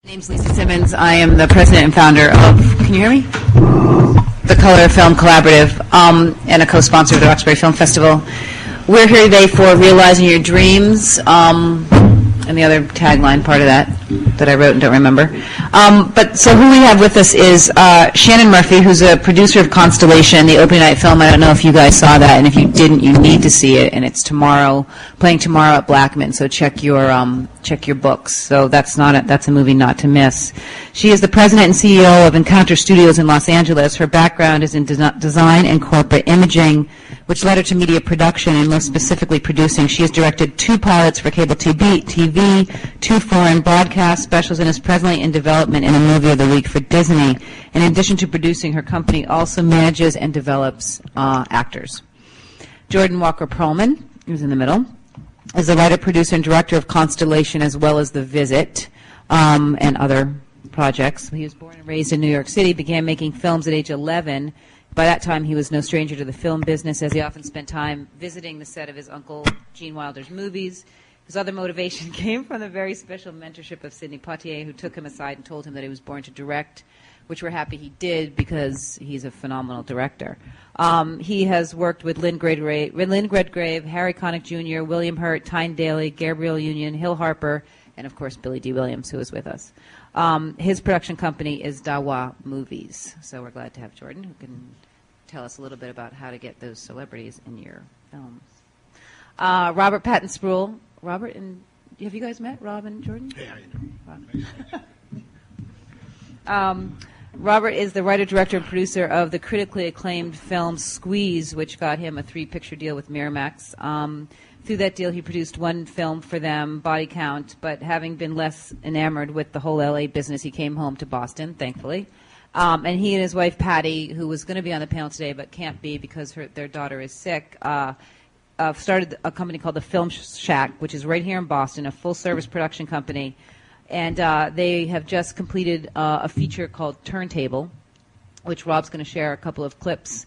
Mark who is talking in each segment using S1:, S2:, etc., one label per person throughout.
S1: My name's Lisa Simmons. I am the president and founder of, can you hear me? The Color Film Collaborative, and a co-sponsor of the Roxbury Film Festival. We're here today for Realizing Your Dreams, and the other tagline part of that I wrote and don't remember. But so who we have with us is Shannon Murphy, who's a producer of Constellation, the opening night film. I don't know if you guys saw that, and if you didn't, you need to see it. And it's tomorrow, playing tomorrow at Blackman. So check your books. So that's a movie not to miss. She is the president and CEO of Encounter Studios in Los Angeles. Her background is in design and corporate imaging, which led her to media production and most specifically producing. She has directed 2 pilots for cable TV, 2 foreign broadcast specials, and is presently in development in a movie of the week for Disney. In addition to producing, her company also manages and develops actors. Jordan Walker-Perlman, who's in the middle, is the writer, producer, and director of Constellation as well as The Visit and other projects. He was born and raised in New York City, began making films at age 11. By that time, he was no stranger to the film business, as he often spent time visiting the set of his uncle Gene Wilder's movies. His other motivation came from the very special mentorship of Sidney Poitier, who took him aside and told him that he was born to direct, which we're happy he did because he's a phenomenal director. He has worked with Lynn Redgrave, Harry Connick Jr., William Hurt, Tyne Daly, Gabrielle Union, Hill Harper, and of course Billy D. Williams, who is with us. His production company is Dawa Movies. So we're glad to have Jordan, who can tell us a little bit about how to get those celebrities in your films. Robert Patton Sproul. Robert, and have you guys met, Rob and Jordan?
S2: Yeah,
S1: I know. Robert is the writer, director, and producer of the critically acclaimed film Squeeze, which got him a 3-picture deal with Miramax. Through that deal, he produced 1 film for them, Body Count, but having been less enamored with the whole L.A. business, he came home to Boston, thankfully. And he and his wife, Patty, who was going to be on the panel today but can't be because their daughter is sick, started a company called the Film Shack, which is right here in Boston, a full-service production company. And they have just completed a feature called Turntable, which Rob's going to share a couple of clips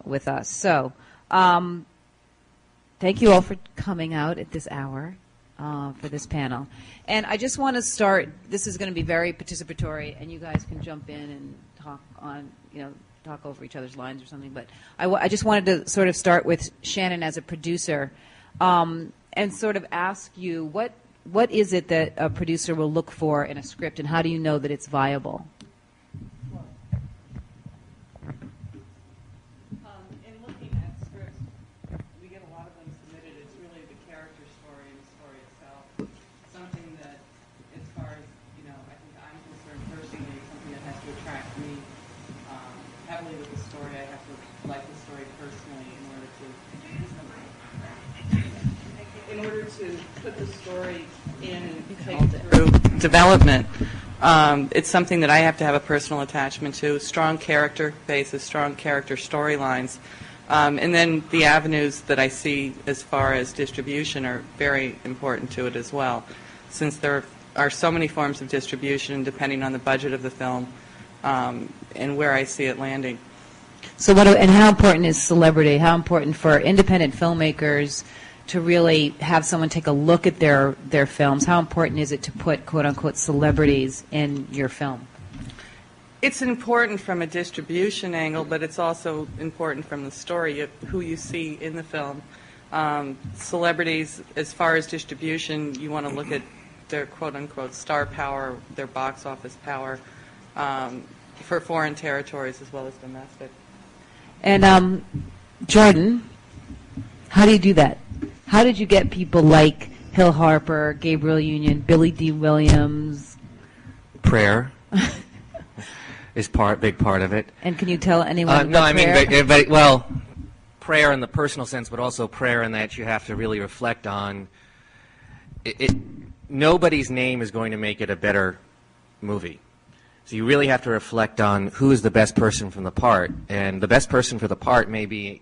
S1: with us. So thank you all for coming out at this hour for this panel. And I just want to start, this is going to be very participatory, and you guys can jump in and talk on, talk over each other's lines or something. But I just wanted to sort of start with Shannon as a producer and sort of ask you, what is it that a producer will look for in a script, and how do you know that it's viable?
S3: In looking at scripts, we get a lot of them submitted. It's really the character story and the story itself. Something that, as far as, I think I'm concerned personally, something that has to attract me heavily with the story. I have to like the story personally in order to put the story in and take it through development. It's something that I have to have a personal attachment to, strong character basis, strong character storylines. And then the avenues that I see as far as distribution are very important to it as well, since there are so many forms of distribution depending on the budget of the film and where I see it landing.
S1: So and how important is celebrity? How important for independent filmmakers to really have someone take a look at their films? How important is it to put, quote-unquote, celebrities in your film?
S3: It's important from a distribution angle, but it's also important from the story of who you see in the film. Celebrities, as far as distribution, you want to look at their, quote-unquote, star power, their box office power for foreign territories as well as domestic.
S1: And Jordan, how do you do that? How did you get people like Hill Harper, Gabrielle Union, Billy D. Williams?
S4: Prayer is big part of it.
S1: And can you tell anyone
S4: no,
S1: about
S4: prayer? Prayer in the personal sense, but also prayer in that you have to really reflect on it. Nobody's name is going to make it a better movie. So you really have to reflect on who is the best person for the part. And the best person for the part may be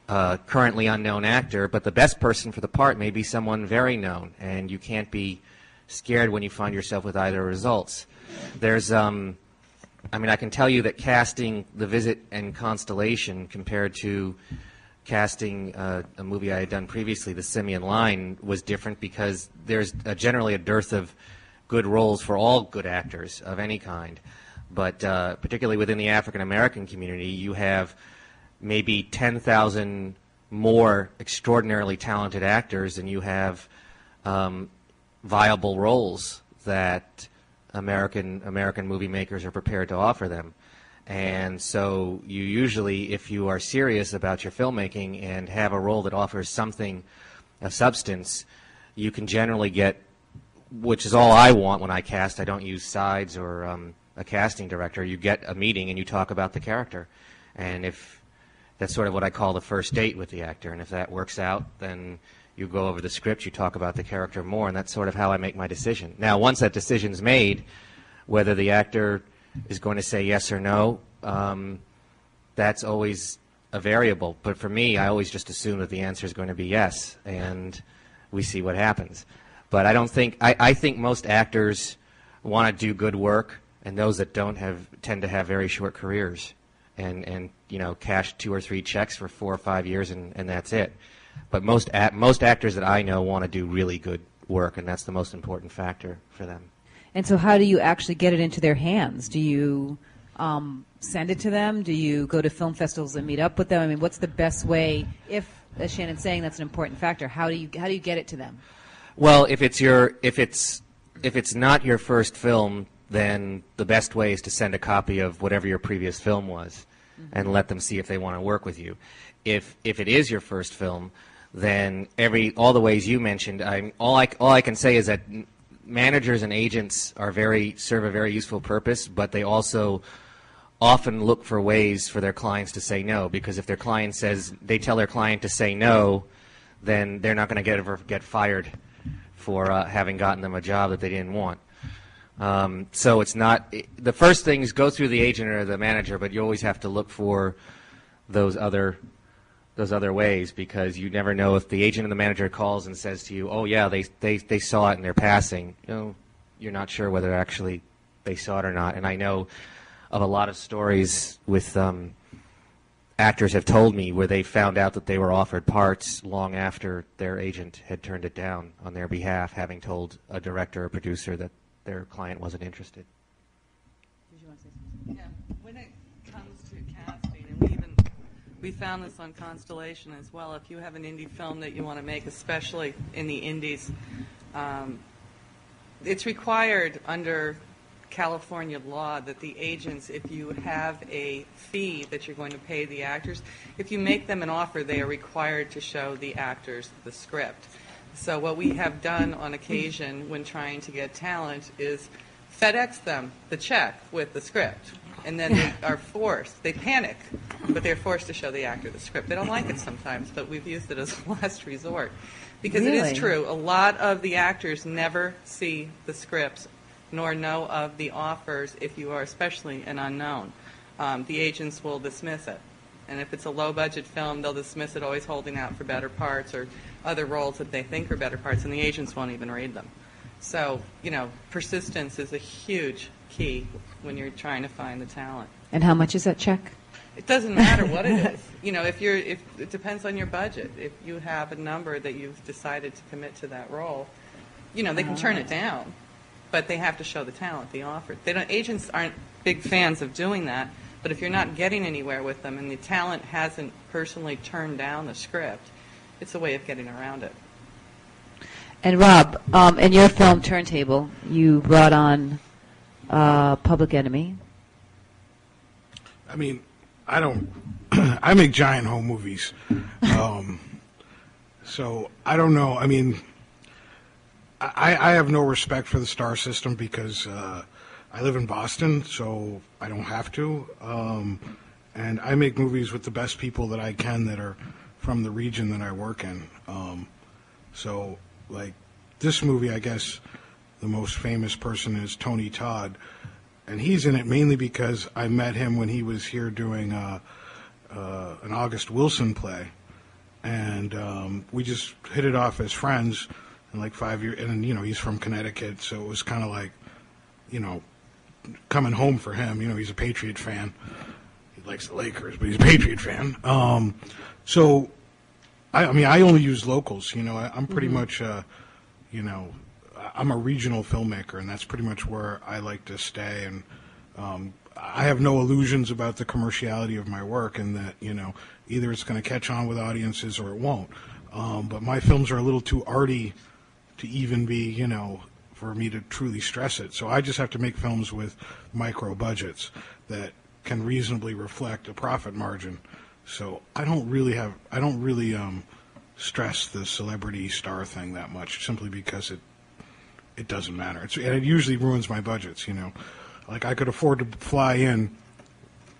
S4: currently unknown actor, but the best person for the part may be someone very known, and you can't be scared when you find yourself with either results. There's, I can tell you that casting The Visit and Constellation compared to casting a movie I had done previously, The Simian Line, was different because there's generally a dearth of good roles for all good actors of any kind. But particularly within the African American community, you have maybe 10,000 more extraordinarily talented actors than you have viable roles that American movie makers are prepared to offer them. And so you usually, if you are serious about your filmmaking and have a role that offers something of substance, you can generally get, which is all I want when I cast. I don't use sides or a casting director. You get a meeting and you talk about the character. And if that's sort of what I call the first date with the actor. And if that works out, then you go over the script, you talk about the character more, and that's sort of how I make my decision. Now, once that decision's made, whether the actor is going to say yes or no, that's always a variable. But for me, I always just assume that the answer is going to be yes, and we see what happens. But I don't think, I think most actors want to do good work, and those that don't tend to have very short careers and you know, cash 2 or 3 checks for 4 or 5 years, and that's it. But most actors that I know want to do really good work, and that's the most important factor for them.
S1: And so how do you actually get it into their hands? Do you send it to them? Do you go to film festivals and meet up with them? I mean, what's the best way, if, as Shannon's saying, that's an important factor, how do you get it to them?
S4: Well, if it's not your first film, then the best way is to send a copy of whatever your previous film was, and let them see if they want to work with you. If it is your first film, then all the ways you mentioned, all I can say is that managers and agents serve a very useful purpose, but they also often look for ways for their clients to say no, because if their client they tell their client to say no, then they're not going to ever get fired for having gotten them a job that they didn't want. So it's not, the first thing is go through the agent or the manager, but you always have to look for those other ways, because you never know if the agent and the manager calls and says to you, oh yeah, they saw it and they're passing. You know, you're not sure whether actually they saw it or not. And I know of a lot of stories with actors have told me where they found out that they were offered parts long after their agent had turned it down on their behalf, having told a director or producer that their client wasn't interested.
S1: Did you want to say something?
S3: Yeah, when it comes to casting, and we found this on Constellation as well, if you have an indie film that you want to make, especially in the indies, it's required under California law that the agents, if you have a fee that you're going to pay the actors, if you make them an offer, they are required to show the actors the script. So what we have done on occasion when trying to get talent is FedEx them the check with the script, and then they are forced, they panic, but they're forced to show the actor the script. They don't like it sometimes, but we've used it as a last resort. Because It is true, a lot of the actors never see the scripts nor know of the offers if you are especially an unknown. The agents will dismiss it. And if it's a low-budget film, they'll dismiss it, always holding out for better parts or other roles that they think are better parts, and the agents won't even read them. So, you know, persistence is a huge key when you're trying to find the talent.
S1: And how much is that check?
S3: It doesn't matter what it is. You know, if it depends on your budget. If you have a number that you've decided to commit to that role, you know, they can turn it down, but they have to show the talent, the offer. Agents aren't big fans of doing that. But if you're not getting anywhere with them and the talent hasn't personally turned down the script, it's a way of getting around it.
S1: And Rob, in your film Turntable, you brought on Public Enemy.
S2: I mean, I make giant home movies. So I don't know. I mean, I have no respect for the star system because I live in Boston, so I don't have to. And I make movies with the best people that I can that are from the region that I work in. So, like, this movie, I guess the most famous person is Tony Todd. And he's in it mainly because I met him when he was here doing an August Wilson play. And we just hit it off as friends in like 5 years. And, you know, he's from Connecticut, so it was kind of like, you know, coming home for him. You know, he's a Patriot fan. He likes the Lakers, but he's a Patriot fan. So, I mean, I only use locals. You know, I'm pretty much, you know, I'm a regional filmmaker, and that's pretty much where I like to stay. And I have no illusions about the commerciality of my work, and that, you know, either it's going to catch on with audiences or it won't. But my films are a little too arty to even be, you know, for me to truly stress it. So I just have to make films with micro budgets that can reasonably reflect a profit margin. So I don't really stress the celebrity star thing that much, simply because it doesn't matter. And it usually ruins my budgets, you know. Like, I could afford to fly in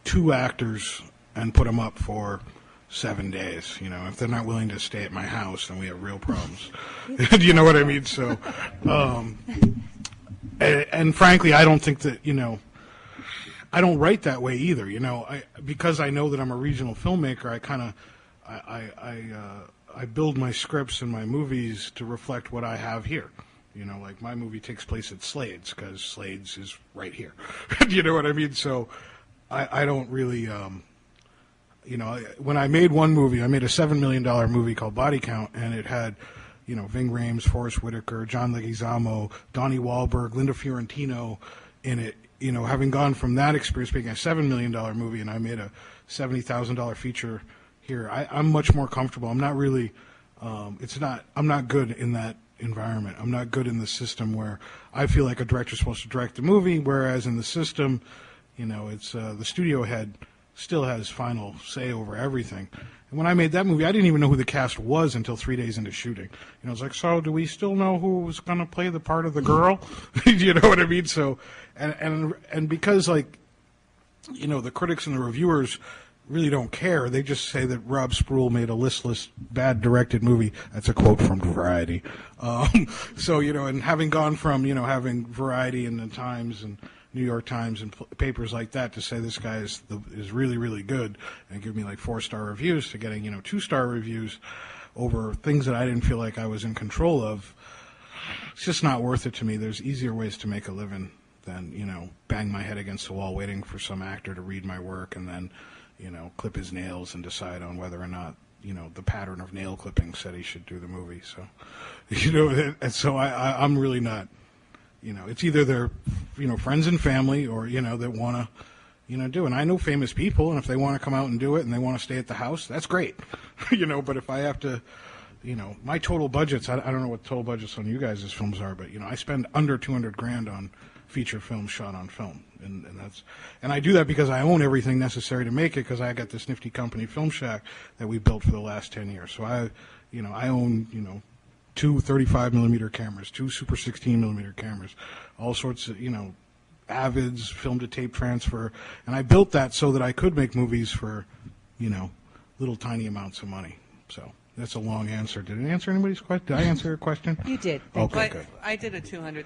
S2: 2 actors and put them up for 7 days. You know, if they're not willing to stay at my house, then we have real problems. Do you know what I mean? So, and frankly, I don't think that, you know, I don't write that way either. You know, because I know that I'm a regional filmmaker, I build my scripts and my movies to reflect what I have here. You know, like, my movie takes place at Slade's because Slade's is right here. You know what I mean? So I don't really, you know, when I made one movie, I made a $7 million movie called Body Count, and it had, you know, Ving Rhames, Forrest Whitaker, John Leguizamo, Donnie Wahlberg, Linda Fiorentino in it. You know, having gone from that experience, making a $7 million movie, and I made a $70,000 feature here, I'm much more comfortable. I'm not really, I'm not good in that environment. I'm not good in the system where I feel like a director's supposed to direct the movie, whereas in the system, you know, it's the studio head still has final say over everything. And when I made that movie, I didn't even know who the cast was until 3 days into shooting. You know, I was like, so do we still know who was going to play the part of the girl? You know what I mean? So, and because, like, you know, the critics and the reviewers really don't care. They just say that Rob Spruill made a listless, bad directed movie. That's a quote from Variety. So, you know, and having gone from, you know, having Variety and the Times and New York Times and papers like that to say this guy is really, really good and give me like 4-star reviews, to getting, you know, 2-star reviews over things that I didn't feel like I was in control of, it's just not worth it to me. There's easier ways to make a living than, you know, bang my head against the wall waiting for some actor to read my work and then, you know, clip his nails and decide on whether or not, you know, the pattern of nail clipping said he should do the movie. So, you know, and so I'm really not, you know, it's either they're, you know, friends and family or, you know, that want to, you know, do. And I know famous people, and if they want to come out and do it and they want to stay at the house, that's great. You know, but if I have to, you know, my total budgets, I don't know what total budgets on you guys' films are, but, you know, I spend under $200,000 on feature films shot on film. And I do that because I own everything necessary to make it, because I got this nifty company, Film Shack, that we built for the last 10 years. So I own, you know, 2 35mm cameras, 2 Super 16mm cameras, all sorts of, you know, Avids, film to tape transfer. And I built that so that I could make movies for, you know, little tiny amounts of money. So that's a long answer. Did it answer anybody's question? Did I answer your question?
S1: You did.
S2: Okay, good.
S3: I did a $200,000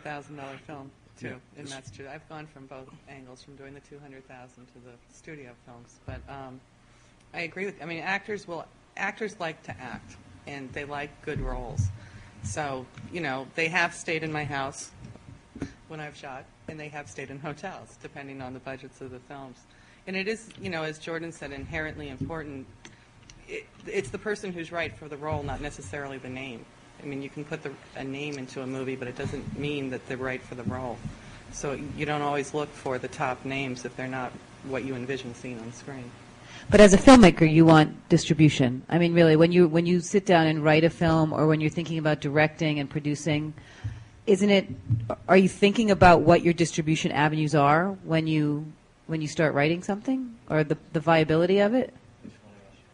S3: film, too, and that's true. I've gone from both angles, from doing the $200,000 to the studio films. But I agree with, I mean, actors like to act, and they like good roles. So, you know, they have stayed in my house when I've shot, and they have stayed in hotels, depending on the budgets of the films. And it is, you know, as Jordan said, inherently important. It's the person who's right for the role, not necessarily the name. I mean, you can put a name into a movie, but it doesn't mean that they're right for the role. So you don't always look for the top names if they're not what you envision seeing on screen.
S1: But as a filmmaker, you want distribution. I mean, really, when you sit down and write a film, or when you're thinking about directing and producing, are you thinking about what your distribution avenues are when you start writing something, or the viability of it?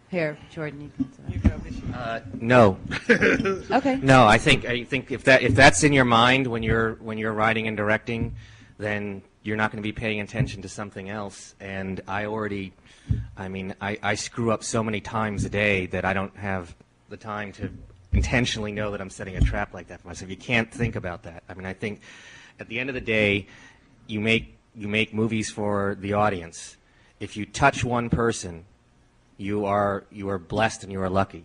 S1: Here, Jordan, you can answer.
S4: No.
S1: Okay.
S4: No, I think if that's in your mind when you're writing and directing, then you're not going to be paying attention to something else. And I screw up so many times a day that I don't have the time to intentionally know that I'm setting a trap like that for myself. You can't think about that. I mean, I think at the end of the day, you make movies for the audience. If you touch one person, you are blessed and you are lucky.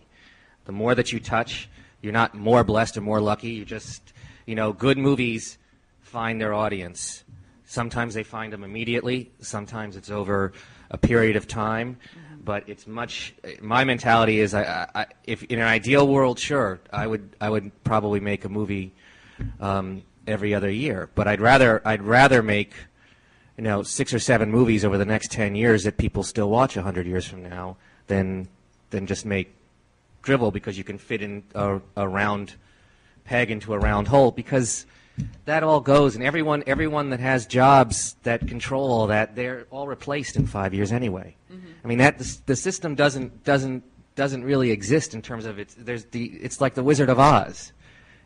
S4: The more that you touch, you're not more blessed or more lucky. You just, you know, good movies find their audience. Sometimes they find them immediately. Sometimes it's over a period of time. Mm-hmm. But it's my mentality is, if in an ideal world, sure, I would probably make a movie every other year. But I'd rather make, 6 or 7 movies over the next 10 years that people still watch 100 years from now than just make drivel because you can fit in a round peg into a round hole, because that all goes, and everyone that has jobs that control all that, they're all replaced in 5 years anyway. Mm-hmm. I mean, the system doesn't really exist in terms of it's like the Wizard of Oz.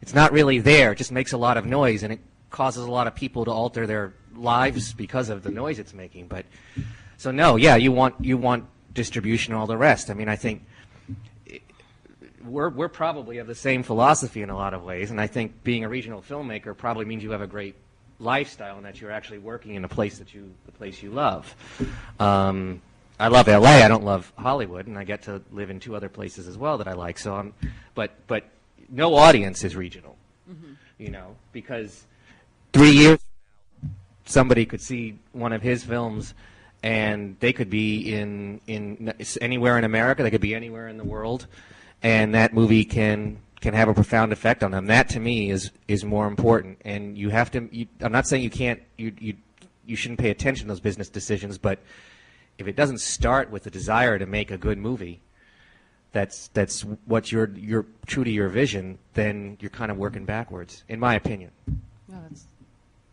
S4: It's not really there. It just makes a lot of noise, and it causes a lot of people to alter their lives because of the noise it's making. But so no, yeah, you want distribution and all the rest. I mean, I think we're probably of the same philosophy in a lot of ways, and I think being a regional filmmaker probably means you have a great lifestyle and that you're actually working in the place you love. I love LA. I don't love Hollywood, and I get to live in 2 other places as well that I like. So but no audience is regional, because 3 years somebody could see one of his films, and they could be in anywhere in America. They could be anywhere in the world, and that movie can have a profound effect on them. That to me is more important. And you have to. I'm not saying you can't. You shouldn't pay attention to those business decisions, but if it doesn't start with the desire to make a good movie, that's what you're true to your vision, then you're kind of working backwards, in my opinion.
S1: No,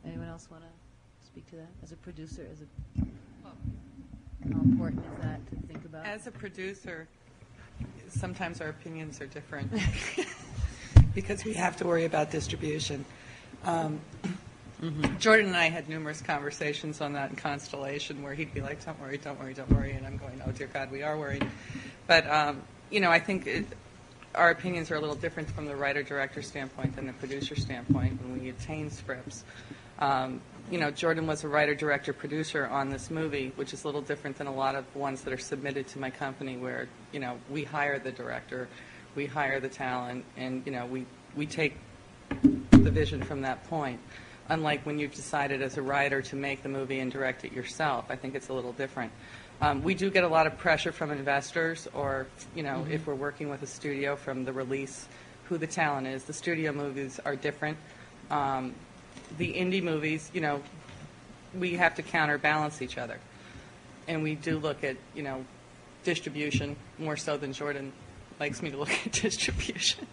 S1: anyone else want to speak to that? As a producer, how important is that to think about?
S3: As a producer, sometimes our opinions are different because we have to worry about distribution. Jordan and I had numerous conversations on that in Constellation, where he'd be like, don't worry, don't worry, don't worry, and I'm going, oh dear God, we are worried. But, I think our opinions are a little different from the writer-director standpoint than the producer standpoint when we attain scripts. Jordan was a writer-director-producer on this movie, which is a little different than a lot of ones that are submitted to my company where, we hire the director, we hire the talent, and, we take the vision from that point. Unlike when you've decided as a writer to make the movie and direct it yourself, I think it's a little different. We do get a lot of pressure from investors or, if we're working with a studio from the release, who the talent is. The studio movies are different. The indie movies, we have to counterbalance each other. And we do look at, distribution more so than Jordan likes me to look at distribution.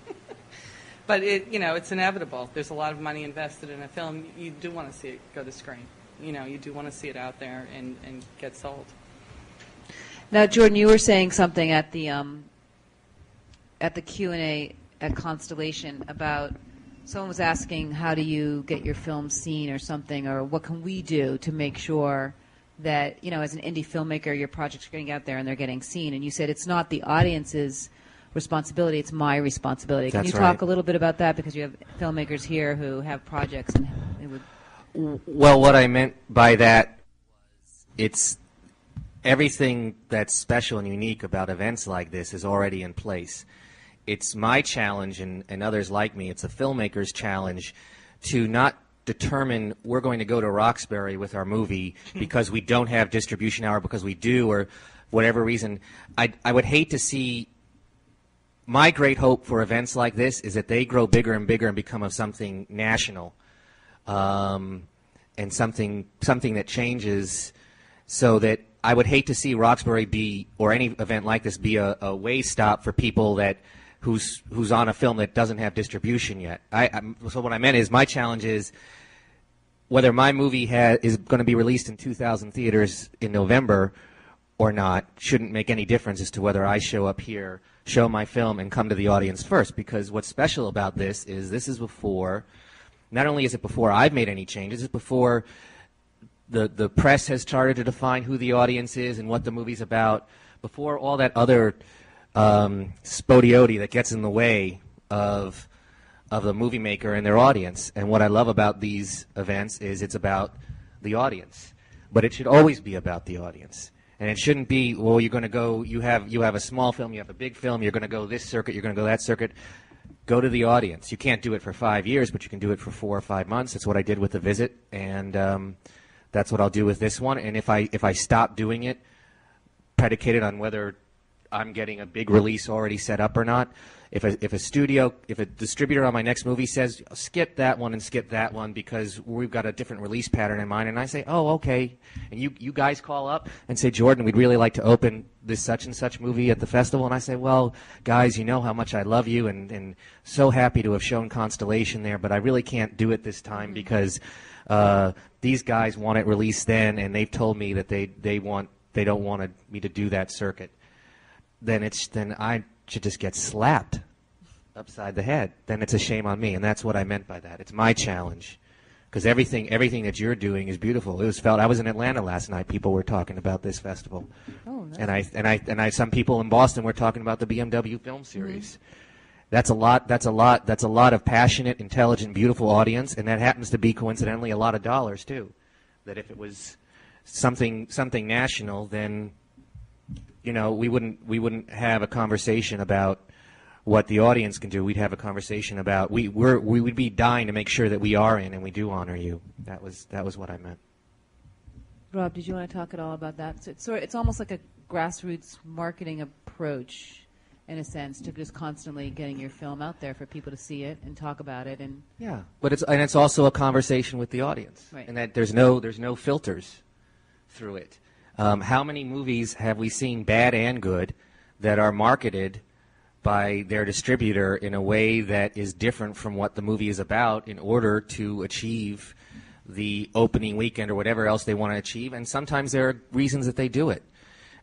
S3: But it's inevitable. There's a lot of money invested in a film. You do want to see it go to screen. You do want to see it out there and get sold.
S1: Now, Jordan, you were saying something at the Q&A at Constellation about someone was asking, how do you get your film seen or something, or what can we do to make sure that, as an indie filmmaker, your projects are getting out there and they're getting seen? And you said it's not the audience's responsibility, it's my responsibility. Can you talk a little bit about that, because you have filmmakers here who have projects and it would...
S4: Well, what I meant by that was it's everything that's special and unique about events like this is already in place. It's my challenge, and others like me, it's a filmmaker's challenge to not determine we're going to go to Roxbury with our movie because we don't have distribution hour, because we do, or whatever reason. I would hate to see... My great hope for events like this is that they grow bigger and bigger and become of something national, and something that changes, so that I would hate to see Roxbury be, or any event like this, be a way stop for people who's on a film that doesn't have distribution yet. So what I meant is, my challenge is whether my movie is going to be released in 2,000 theaters in November or not shouldn't make any difference as to whether I show up here, show my film, and come to the audience first. Because what's special about this is before, not only is it before I've made any changes, it's before the press has started to define who the audience is and what the movie's about, before all that other spodioti that gets in the way of the movie maker and their audience. And what I love about these events is it's about the audience. But it should always be about the audience. And it shouldn't be, well, you're going to go, you have a small film, you have a big film, you're going to go this circuit, you're going to go that circuit. Go to the audience. You can't do it for 5 years, but you can do it for 4 or 5 months. That's what I did with The Visit, and that's what I'll do with this one. And if I stop doing it, predicated on whether I'm getting a big release already set up or not. If a distributor on my next movie says, skip that one and skip that one because we've got a different release pattern in mind, and I say, oh, okay, and you guys call up and say, Jordan, we'd really like to open this such and such movie at the festival, and I say, well, guys, you know how much I love you and so happy to have shown Constellation there, but I really can't do it this time because these guys want it released then, and they've told me that they don't want me to do that circuit. Then I should just get slapped upside the head. Then it's a shame on me, and that's what I meant by that. It's my challenge, because everything that you're doing is beautiful. I was in Atlanta last night. People were talking about this festival, some people in Boston were talking about the BMW film series. Mm-hmm. That's a lot of passionate, intelligent, beautiful audience, and that happens to be coincidentally a lot of dollars too. That if it was something national, then we wouldn't have a conversation about what the audience can do. We'd have a conversation about we would be dying to make sure that we are in and we do honor you. That was what I meant.
S5: Rob, did you want to talk at all about that? So it's almost like a grassroots marketing approach, in a sense, to just constantly getting your film out there for people to see it and talk about it. And
S4: yeah, but it's also a conversation with the audience,
S5: right.
S4: And that there's no filters through it. How many movies have we seen, bad and good, that are marketed by their distributor in a way that is different from what the movie is about in order to achieve the opening weekend or whatever else they want to achieve? And sometimes there are reasons that they do it.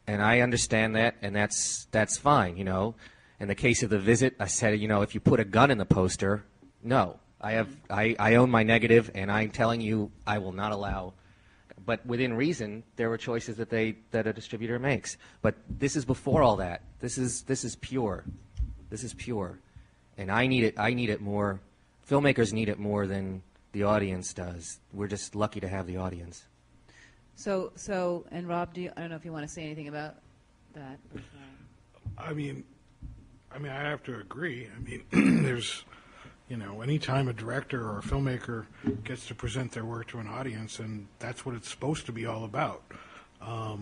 S4: And I understand that, and that's fine, In the case of The Visit, I said, if you put a gun in the poster, no. I own my negative, and I'm telling you I will not allow. But within reason, there were choices that a distributor makes. But this is before all that. This is pure. This is pure, and I need it more. Filmmakers need it more than the audience does. We're just lucky to have the audience.
S5: So, and Rob, I don't know if you want to say anything about that.
S2: I mean, I have to agree. I mean, there's. Anytime a director or a filmmaker gets to present their work to an audience, and that's what it's supposed to be all about. A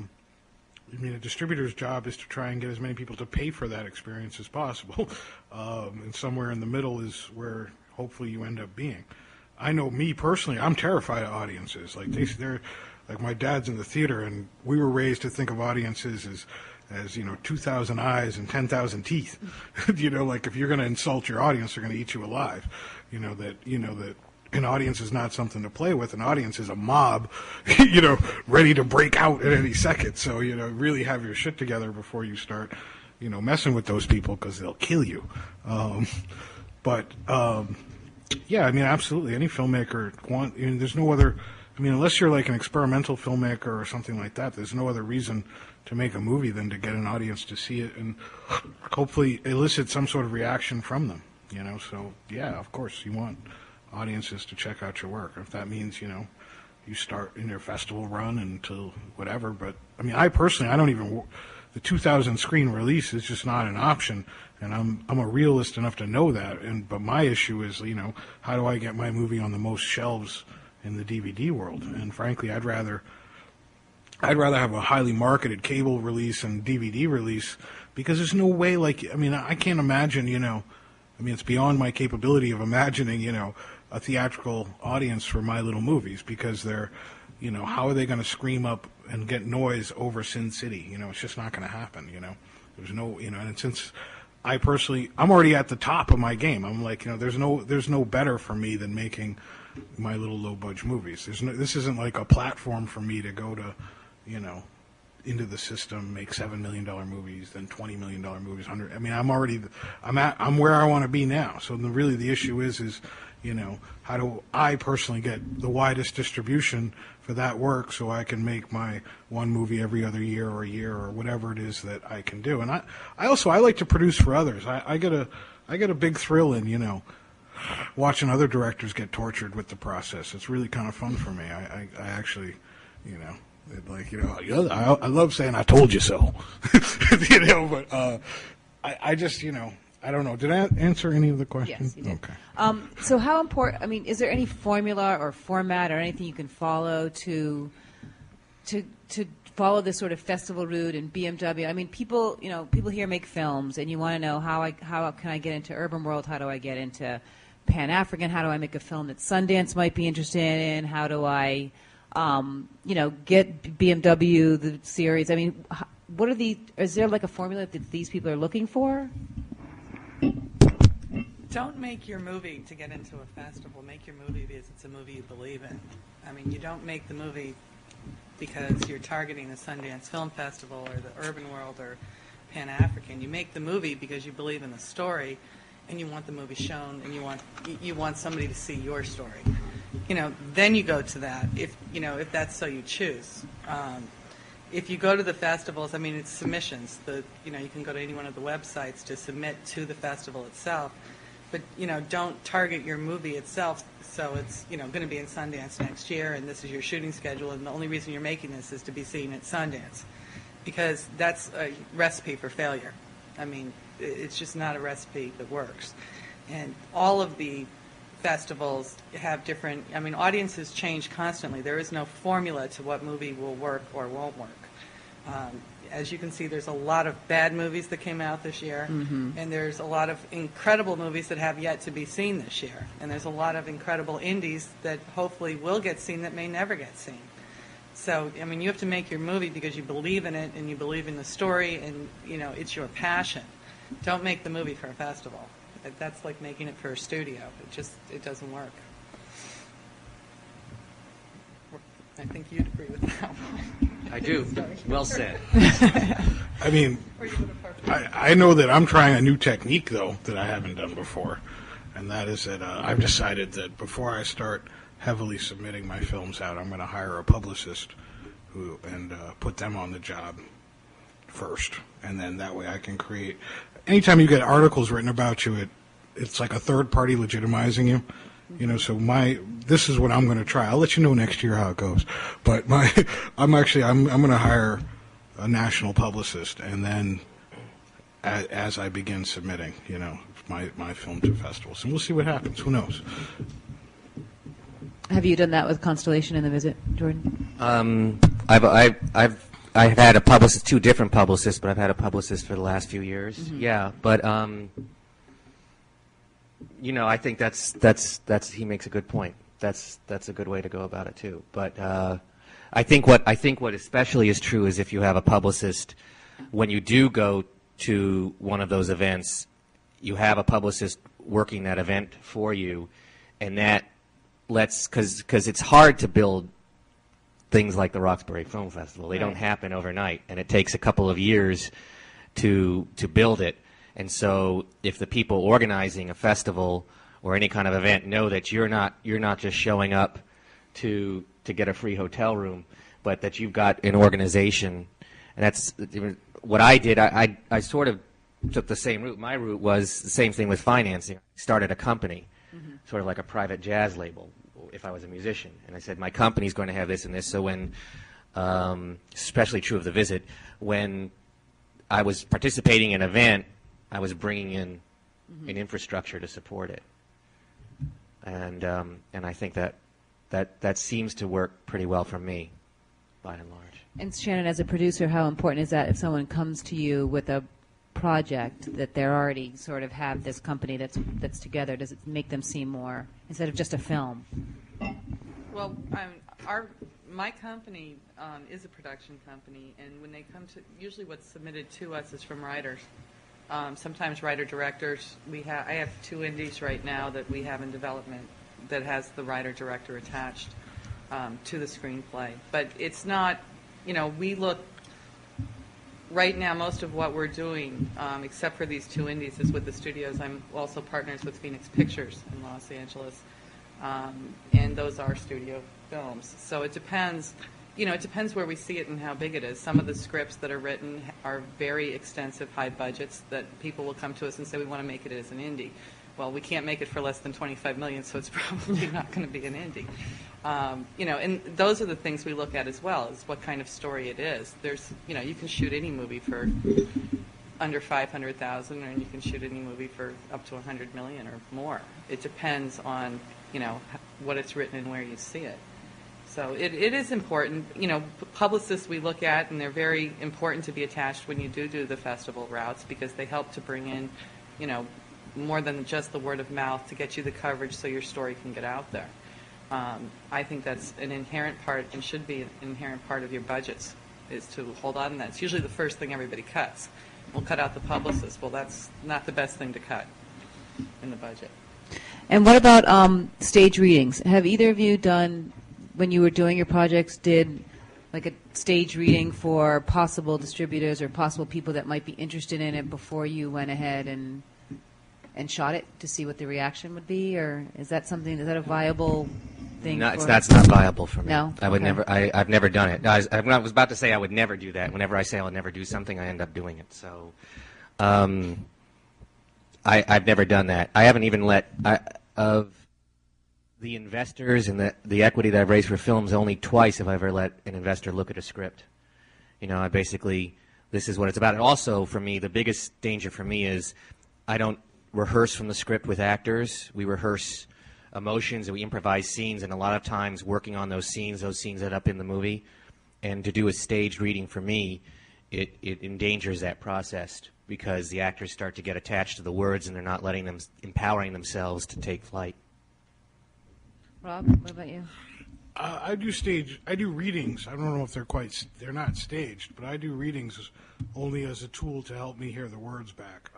S2: distributor's job is to try and get as many people to pay for that experience as possible. And somewhere in the middle is where hopefully you end up being. I know me personally, I'm terrified of audiences. Like they're like my dad's in the theater, and we were raised to think of audiences as 2,000 eyes and 10,000 teeth. Like if you're going to insult your audience, they're going to eat you alive. That an audience is not something to play with. An audience is a mob, ready to break out at any second. So, really have your shit together before you start, messing with those people, because they'll kill you. Yeah, absolutely. Any filmmaker there's no other, unless you're like an experimental filmmaker or something like that, there's no other reason to make a movie than to get an audience to see it and hopefully elicit some sort of reaction from them, So, yeah, of course, you want audiences to check out your work. If that means, you start in your festival run until whatever. But, I personally, the 2,000 screen release is just not an option, and I'm a realist enough to know that. But my issue is, how do I get my movie on the most shelves in the DVD world? And frankly, I'd rather have a highly marketed cable release and DVD release, because there's no way, I can't imagine, it's beyond my capability of imagining, a theatrical audience for my little movies, because they're, how are they going to scream up and get noise over Sin City? It's just not going to happen, There's no, and since I'm already at the top of my game. I'm like, there's no better for me than making my little low-budget movies. This isn't like a platform for me to go to, into the system, make $7 million movies, then $20 million movies, 100. I'm where I want to be now. So really the issue is, how do I personally get the widest distribution for that work so I can make my one movie every other year or whatever it is that I can do. And I like to produce for others. I get a big thrill in, watching other directors get tortured with the process. It's really kind of fun for me. I actually, I love saying I told you so, but I just, I don't know. Did I answer any of the questions?
S5: Yes, you did.
S2: Okay.
S5: So how important, is there any formula or format or anything you can follow to to follow this sort of festival route and BMW. I mean, people here make films, and you want to know how can I get into urban world? How do I get into Pan African? How do I make a film that Sundance might be interested in? How do I, get BMW the series? I mean, is there like a formula that these people are looking for?
S3: Don't make your movie to get into a festival. Make your movie because it's a movie you believe in. I mean, you don't make the movie because you're targeting the Sundance Film Festival or the Urban World or Pan African. You make the movie because you believe in the story, and you want the movie shown, and you want somebody to see your story. Then you go to that if that's so you choose. If you go to the festivals, I mean, it's submissions. You can go to any one of the websites to submit to the festival itself. But, don't target your movie itself so it's, going to be in Sundance next year and this is your shooting schedule and the only reason you're making this is to be seen at Sundance. Because that's a recipe for failure. I mean, it's just not a recipe that works. And all of the festivals have different, audiences change constantly. There is no formula to what movie will work or won't work. As you can see, there's a lot of bad movies that came out this year, and there's a lot of incredible movies that have yet to be seen this year. And there's a lot of incredible indies that hopefully will get seen that may never get seen. So, you have to make your movie because you believe in it and you believe in the story and, it's your passion. Don't make the movie for a festival. That's like making it for a studio. It doesn't work. I think you'd agree with that one.
S4: I do. Well said.
S2: I mean, I know that I'm trying a new technique, though, that I haven't done before. And that is that I've decided that before I start heavily submitting my films out, I'm going to hire a publicist and put them on the job first. And then that way I can create... Anytime you get articles written about you, it's like a third party legitimizing you. So this is what I'm going to try. I'll let you know next year how it goes. But I'm going to hire a national publicist, and then as I begin submitting, my film to festivals, and we'll see what happens. Who knows?
S5: Have you done that with Constellation and the Visit, Jordan?
S4: I've had a publicist, two different publicists, but I've had a publicist for the last few years. Mm-hmm. Yeah, but I think that's he makes a good point. That's a good way to go about it too. But I think what especially is true is if you have a publicist, when you do go to one of those events, you have a publicist working that event for you, and that because it's hard to build things like the Roxbury Film Festival. They don't happen overnight, and it takes a couple of years to build it. And so if the people organizing a festival or any kind of event know that you're not just showing up to get a free hotel room, but that you've got an organization, and that's what I did. I sort of took the same route. My route was the same thing with financing. I started a company, sort of like a private jazz label, if I was a musician. And I said, my company's going to have this and this. So when, especially true of the Visit, when I was participating in an event, I was bringing in an infrastructure to support it, and I think that seems to work pretty well for me, by and large.
S5: And Shannon, as a producer, how important is that if someone comes to you with a project that they're already sort of have this company that's together? Does it make them seem more instead of just a film?
S3: Well, my company is a production company, and when they come to, usually what's submitted to us is from writers. Sometimes writer-directors. I have 2 indies right now that we have in development that has the writer-director attached to the screenplay. But it's not, we look, right now most of what we're doing, except for these 2 indies, is with the studios. I'm also partners with Phoenix Pictures in Los Angeles, and those are studio films. So it depends. It depends where we see it and how big it is. Some of the scripts that are written are very extensive, high budgets that people will come to us and say, we want to make it as an indie. Well, we can't make it for less than $25 million, so it's probably not going to be an indie. And those are the things we look at as well, is what kind of story it is. There's, you can shoot any movie for under $500,000, and you can shoot any movie for up to $100 million or more. It depends on, what it's written and where you see it. So it is important. You know, publicists we look at, and they're very important to be attached when you do the festival routes, because they help to bring in, you know, more than just the word of mouth to get you the coverage so your story can get out there. I think that's an inherent part, and should be an inherent part of your budgets, is to hold on to that. It's usually the first thing everybody cuts. We'll cut out the publicist. Well, that's not the best thing to cut in the budget.
S5: And what about stage readings? Have either of you done, when you were doing your projects, did like a stage reading for possible distributors or possible people that might be interested in it before you went ahead and shot it to see what the reaction would be? Or is that something, is that a viable thing?
S4: No, that's not viable for me.
S5: No?
S4: I would
S5: Okay.
S4: never. I've never done it. I was about to say I would never do that. Whenever I say I would never do something, I end up doing it. So, I've never done that. I haven't even let of the investors and the equity that I've raised for films. Only twice have I ever let an investor look at a script. You know, I basically, this is what it's about. And also, for me, the biggest danger for me is I don't rehearse from the script with actors. We rehearse emotions and we improvise scenes, and a lot of times working on those scenes end up in the movie. And to do a staged reading for me, it endangers that process, because the actors start to get attached to the words and they're not empowering themselves to take flight.
S5: Rob, what about you?
S2: I do readings. I don't know if they're not staged, but I do readings only as a tool to help me hear the words back.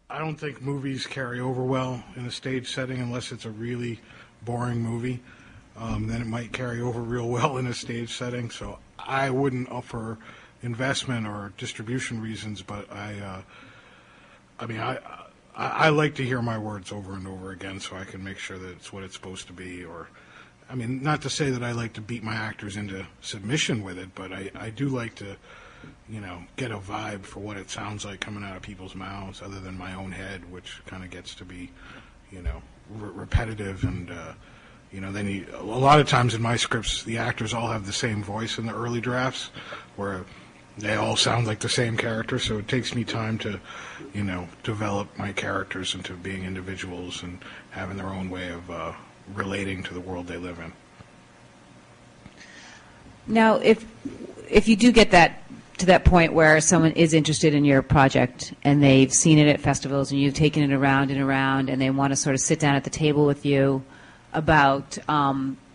S2: I don't think movies carry over well in a stage setting unless it's a really boring movie. Then it might carry over real well in a stage setting. So I wouldn't offer investment or distribution reasons, but I like to hear my words over and over again so I can make sure that it's what it's supposed to be. Or, I mean, not to say that I like to beat my actors into submission with it, but I do like to, you know, get a vibe for what it sounds like coming out of people's mouths, other than my own head, which kind of gets to be, you know, repetitive. And you know, then a lot of times in my scripts, the actors all have the same voice in the early drafts, where they all sound like the same character. So it takes me time to, you know, develop my characters into being individuals and having their own way of relating to the world they live in.
S5: Now, if you do get to that point where someone is interested in your project and they've seen it at festivals and you've taken it around and around, and they want to sort of sit down at the table with you about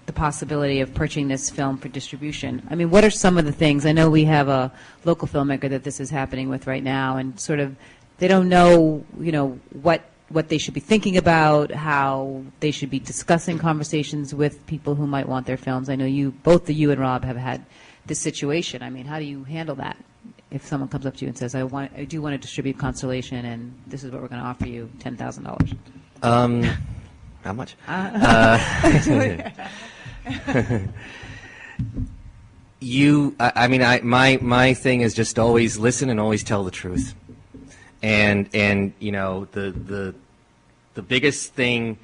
S5: the possibility of purchasing this film for distribution, I mean, what are some of the things? I know we have a local filmmaker that this is happening with right now, and sort of they don't know, you know, what they should be thinking about, how they should be discussing conversations with people who might want their films. I know both you and Rob have had this situation. I mean, how do you handle that if someone comes up to you and says, I do want to distribute Constellation, and this is what we're going to offer you, $10,000?
S4: How much? My thing is just always listen and always tell the truth. And you know, the biggest thing,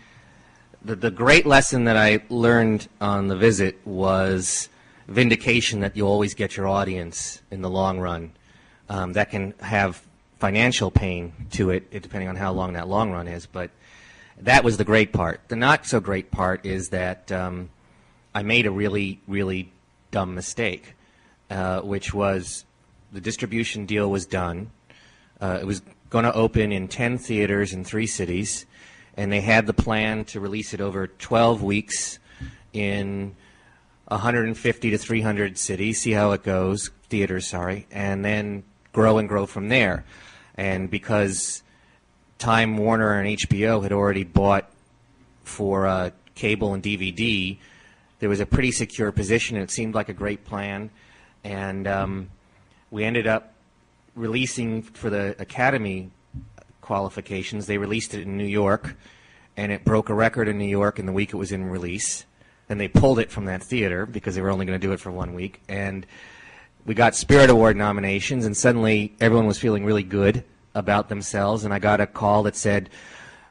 S4: the great lesson that I learned on the visit was vindication, that you always get your audience in the long run. That can have financial pain to it, depending on how long that long run is, but that was the great part. The not so great part is that I made a really, really dumb mistake, which was the distribution deal was done. It was going to open in 10 theaters in 3 cities, and they had the plan to release it over 12 weeks in 150 to 300 cities, see how it goes, theaters, sorry, and then grow from there. And because Time Warner and HBO had already bought for cable and DVD, there was a pretty secure position, and it seemed like a great plan. And we ended up releasing for the Academy qualifications. They released it in New York, and it broke a record in New York in the week it was in release. And they pulled it from that theater because they were only going to do it for 1 week. And we got Spirit Award nominations, and suddenly everyone was feeling really good about themselves. And I got a call that said,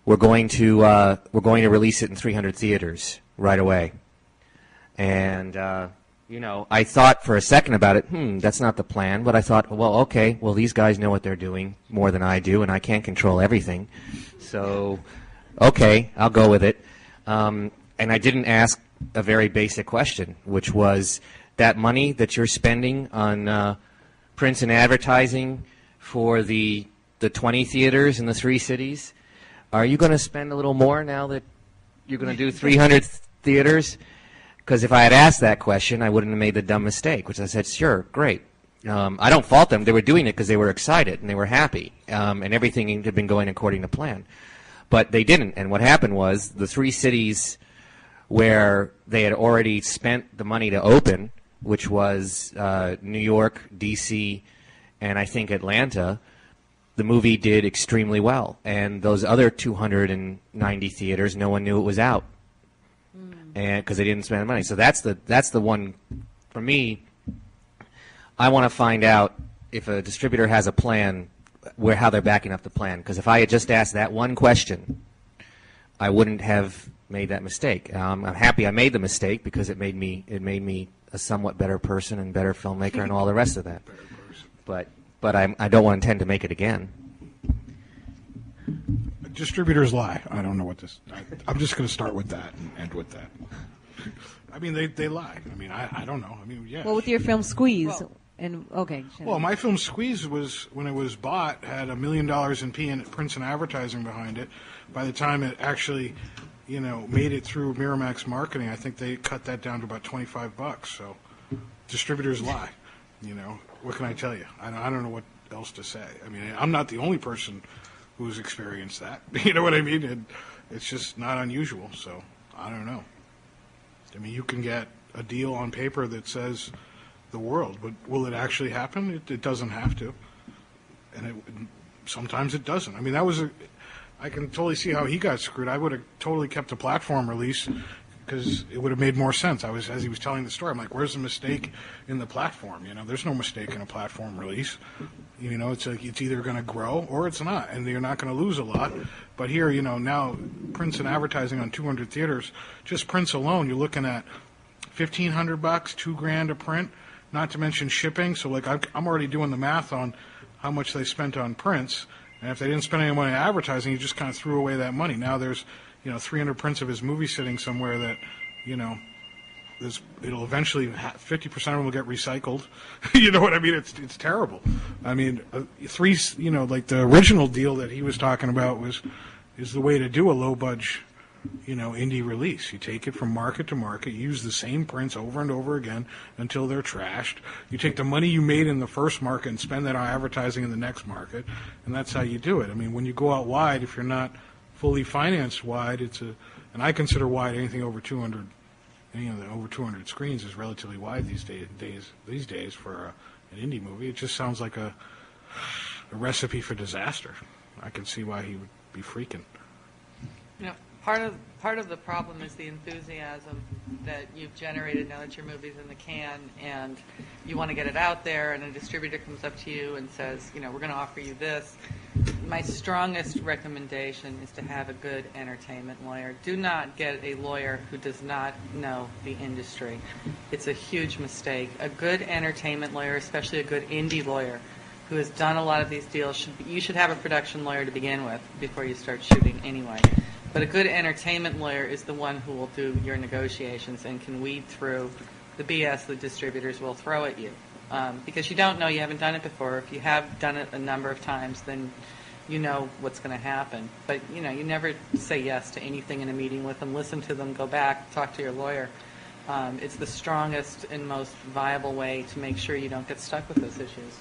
S4: we're going to release it in 300 theaters right away. And you know, I thought for a second about it, that's not the plan. But I thought, well, okay, well, these guys know what they're doing more than I do, and I can't control everything. So, okay, I'll go with it. And I didn't ask a very basic question, which was that money that you're spending on prints and advertising for the 20 theaters in the 3 cities, are you going to spend a little more now that you're going to do 300 theaters? Because if I had asked that question, I wouldn't have made the dumb mistake, which I said, sure, great. I don't fault them. They were doing it because they were excited and they were happy, and everything had been going according to plan. But they didn't, and what happened was the 3 cities where they had already spent the money to open, which was New York, D.C., and I think Atlanta, the movie did extremely well. And those other 290 theaters, no one knew it was out, and because they didn't spend the money. So that's the one, for me, I want to find out if a distributor has a plan, how they're backing up the plan. Because if I had just asked that one question, I wouldn't have made that mistake. I'm happy I made the mistake because it made me a somewhat better person and better filmmaker and all the rest of that. But I don't intend to make it again.
S2: Distributors lie. I don't know what this. I'm just going to start with that and end with that. I mean, they lie. I mean, I don't know. I mean, yeah.
S5: Well, with your film Squeeze,
S2: Well,
S5: okay.
S2: Well, my film Squeeze was, when it was bought, had $1 million in prints and advertising behind it. By the time it actually, made it through Miramax marketing, I think they cut that down to about $25. So, distributors lie. What can I tell you? I don't know what else to say. I mean, I'm not the only person who's experienced that. You know what I mean? It's just not unusual. So, I don't know. I mean, you can get a deal on paper that says the world, but will it actually happen? It doesn't have to, and sometimes it doesn't. I mean, I can totally see how he got screwed. I would have totally kept a platform release because it would have made more sense. As he was telling the story, I'm like, where's the mistake in the platform? There's no mistake in a platform release. It's like it's either going to grow or it's not, and you're not going to lose a lot. But here, now prints and advertising on 200 theaters, just prints alone, you're looking at $1,500, $2,000 a print. Not to mention shipping. So, like, I'm already doing the math on how much they spent on prints, and if they didn't spend any money on advertising, you just kind of threw away that money. Now there's, 300 prints of his movie sitting somewhere that, it'll eventually 50% of them will get recycled. You know what I mean? It's terrible. I mean, like the original deal that he was talking about is the way to do a low budget, indie release. You take it from market to market, use the same prints over and over again until they're trashed. You take the money you made in the first market and spend that on advertising in the next market, and that's how you do it. I mean, when you go out wide, if you're not fully financed wide, and I consider wide anything over 200, over 200 screens is relatively wide these days for an indie movie. It just sounds like a recipe for disaster. I can see why he would be freaking.
S3: Part of the problem is the enthusiasm that you've generated now that your movie's in the can and you want to get it out there, and a distributor comes up to you and says, we're going to offer you this. My strongest recommendation is to have a good entertainment lawyer. Do not get a lawyer who does not know the industry. It's a huge mistake. A good entertainment lawyer, especially a good indie lawyer, who has done a lot of these deals, you should have a production lawyer to begin with before you start shooting anyway. But a good entertainment lawyer is the one who will do your negotiations and can weed through the BS the distributors will throw at you. Because you don't know, you haven't done it before. If you have done it a number of times, then you know what's going to happen. But, you never say yes to anything in a meeting with them. Listen to them, go back, talk to your lawyer. It's the strongest and most viable way to make sure you don't get stuck with those issues.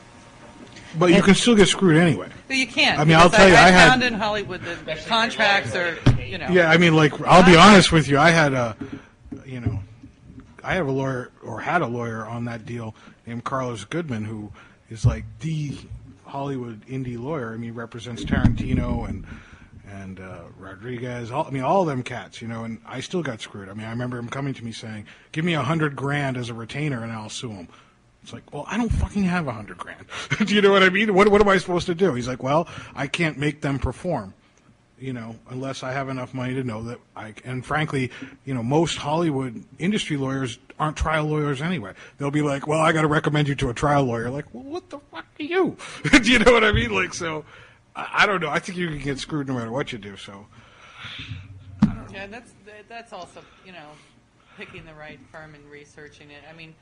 S2: But you can still get screwed anyway.
S3: But you can't.
S2: I mean, I'll tell you, I
S3: found in Hollywood the contracts are,
S2: Yeah, I mean, like, I'll be honest with you. I had I have a lawyer, or had a lawyer on that deal named Carlos Goodman, who is like the Hollywood indie lawyer. I mean, he represents Tarantino and Rodriguez. All of them cats, and I still got screwed. I mean, I remember him coming to me saying, "Give me $100,000 as a retainer, and I'll sue him." It's like, well, I don't fucking have $100,000. Do you know what I mean? What am I supposed to do? He's like, well, I can't make them perform, unless I have enough money to know that and frankly, most Hollywood industry lawyers aren't trial lawyers anyway. They'll be like, well, I got to recommend you to a trial lawyer. Like, well, what the fuck are you? Do you know what I mean? Like, so, I don't know. I think you can get screwed no matter what you do, so, I don't know.
S3: Yeah, that's also, picking the right firm and researching it. I mean,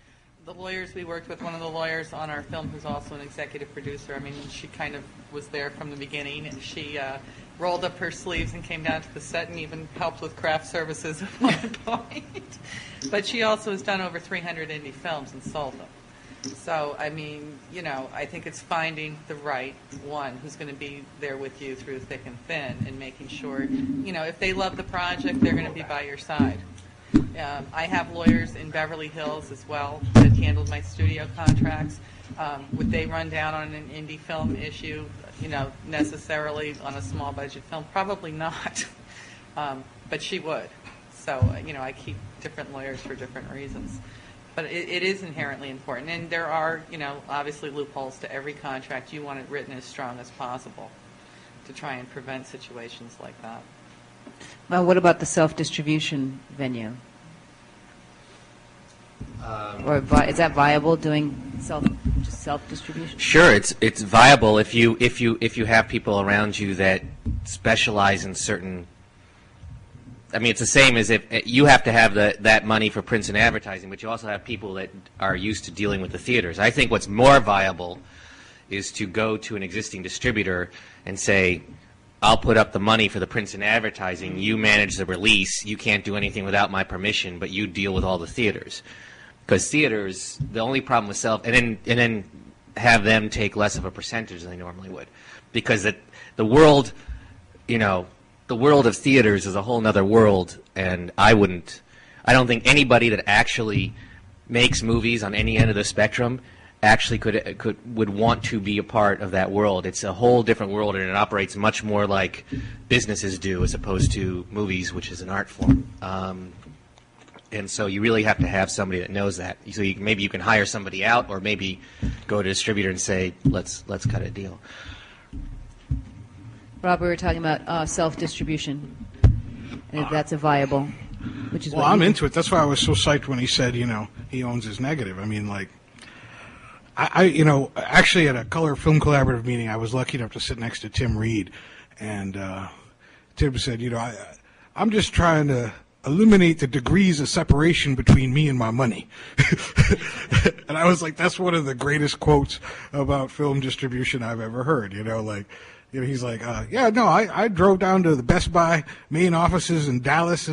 S3: the lawyers we worked with, one of the lawyers on our film who's also an executive producer, I mean, she kind of was there from the beginning, and she rolled up her sleeves and came down to the set and even helped with craft services at one point. But she also has done over 300 indie films and sold them. So, I mean, you know, I think it's finding the right one who's going to be there with you through thick and thin and making sure, you know, if they love the project, they're going to be by your side. I have lawyers in Beverly Hills as well that handled my studio contracts. Would they run down on an indie film issue, you know, necessarily on a small budget film? Probably not, but she would. So, you know, I keep different lawyers for different reasons. But it is inherently important. And there are, you know, obviously loopholes to every contract. You want it written as strong as possible to try and prevent situations like that.
S5: Well, what about the self-distribution venue? Is that viable, doing self-distribution?
S4: Sure, it's viable if you have people around you that specialize in certain. I mean, it's the same as if you have to have that money for prints and advertising, but you also have people that are used to dealing with the theaters. I think what's more viable is to go to an existing distributor and say, I'll put up the money for the prints and advertising, you manage the release, you can't do anything without my permission, but you deal with all the theaters. Because theaters, the only problem with and then have them take less of a percentage than they normally would. Because the world, you know, the world of theaters is a whole other world, and I don't think anybody that actually makes movies on any end of the spectrum actually would want to be a part of that world. It's a whole different world, and it operates much more like businesses do as opposed to movies, which is an art form. And so you really have to have somebody that knows that. So maybe you can hire somebody out, or maybe go to a distributor and say, let's cut a deal.
S5: Rob, we were talking about self-distribution, and if that's a viable, which is
S2: well, I'm into it. That's why I was so psyched when he said, you know, he owns his negative. I mean, like, I you know, actually at a Color Film Collaborative meeting, I was lucky enough to sit next to Tim Reed, and Tim said, you know, I'm just trying to eliminate the degrees of separation between me and my money. And I was like, that's one of the greatest quotes about film distribution I've ever heard, you know, like, you know, he's like, yeah, no, I drove down to the Best Buy main offices in Dallas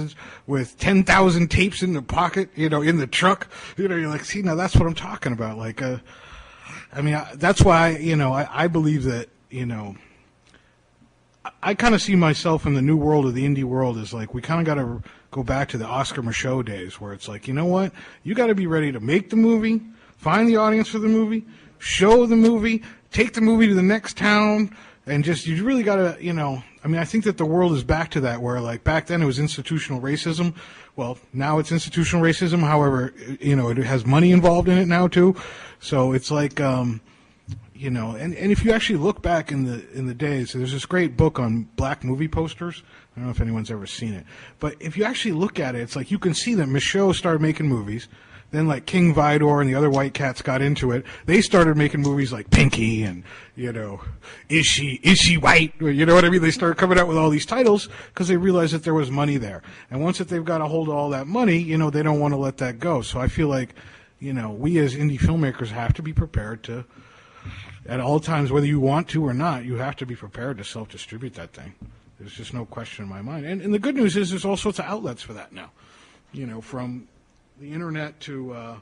S2: with 10,000 tapes in the pocket, you know, in the truck. You know, you're like, see, now that's what I'm talking about. Like, I mean, that's why, you know, I believe that, you know, I kind of see myself in the new world of the indie world as like, we kind of got to go back to the Oscar Michaud days where it's like, you know what, you got to be ready to make the movie, find the audience for the movie, show the movie, take the movie to the next town. And just, you really got to, you know, I mean, I think that the world is back to that where, like, back then it was institutional racism. Well, now it's institutional racism. However, you know, it has money involved in it now, too. So it's like, you know, and if you actually look back in the days, there's this great book on black movie posters. I don't know if anyone's ever seen it. But if you actually look at it, it's like you can see that Michaud started making movies. Then, like, King Vidor and the other white cats got into it. They started making movies like Pinky and, you know, Is She White? You know what I mean? They started coming out with all these titles because they realized that there was money there. And once that they've got a hold of all that money, you know, they don't want to let that go. So I feel like, you know, we as indie filmmakers have to be prepared to, at all times, whether you want to or not, you have to be prepared to self-distribute that thing. There's just no question in my mind. And the good news is there's all sorts of outlets for that now. You know, from the internet to,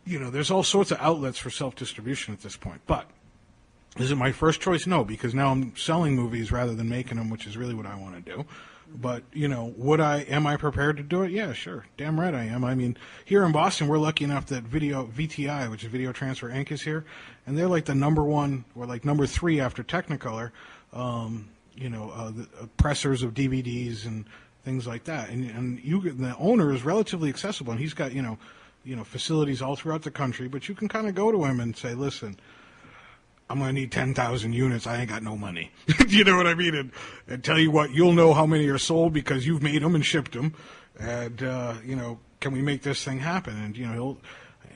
S2: you know, there's all sorts of outlets for self-distribution at this point. But is it my first choice? No, because now I'm selling movies rather than making them, which is really what I want to do. But, you know, am I prepared to do it? Yeah, sure. Damn right I am. I mean, here in Boston, we're lucky enough that VTI, which is Video Transfer Inc., is here. And they're like the number one, or like number 3 after Technicolor, you know, the pressers of DVDs and things like that, and the owner is relatively accessible, and he's got you know facilities all throughout the country. But you can kind of go to him and say, "Listen, I'm going to need 10,000 units. I ain't got no money." You know what I mean? And tell you what, you'll know how many are sold because you've made them and shipped them. And you know, can we make this thing happen? And you know,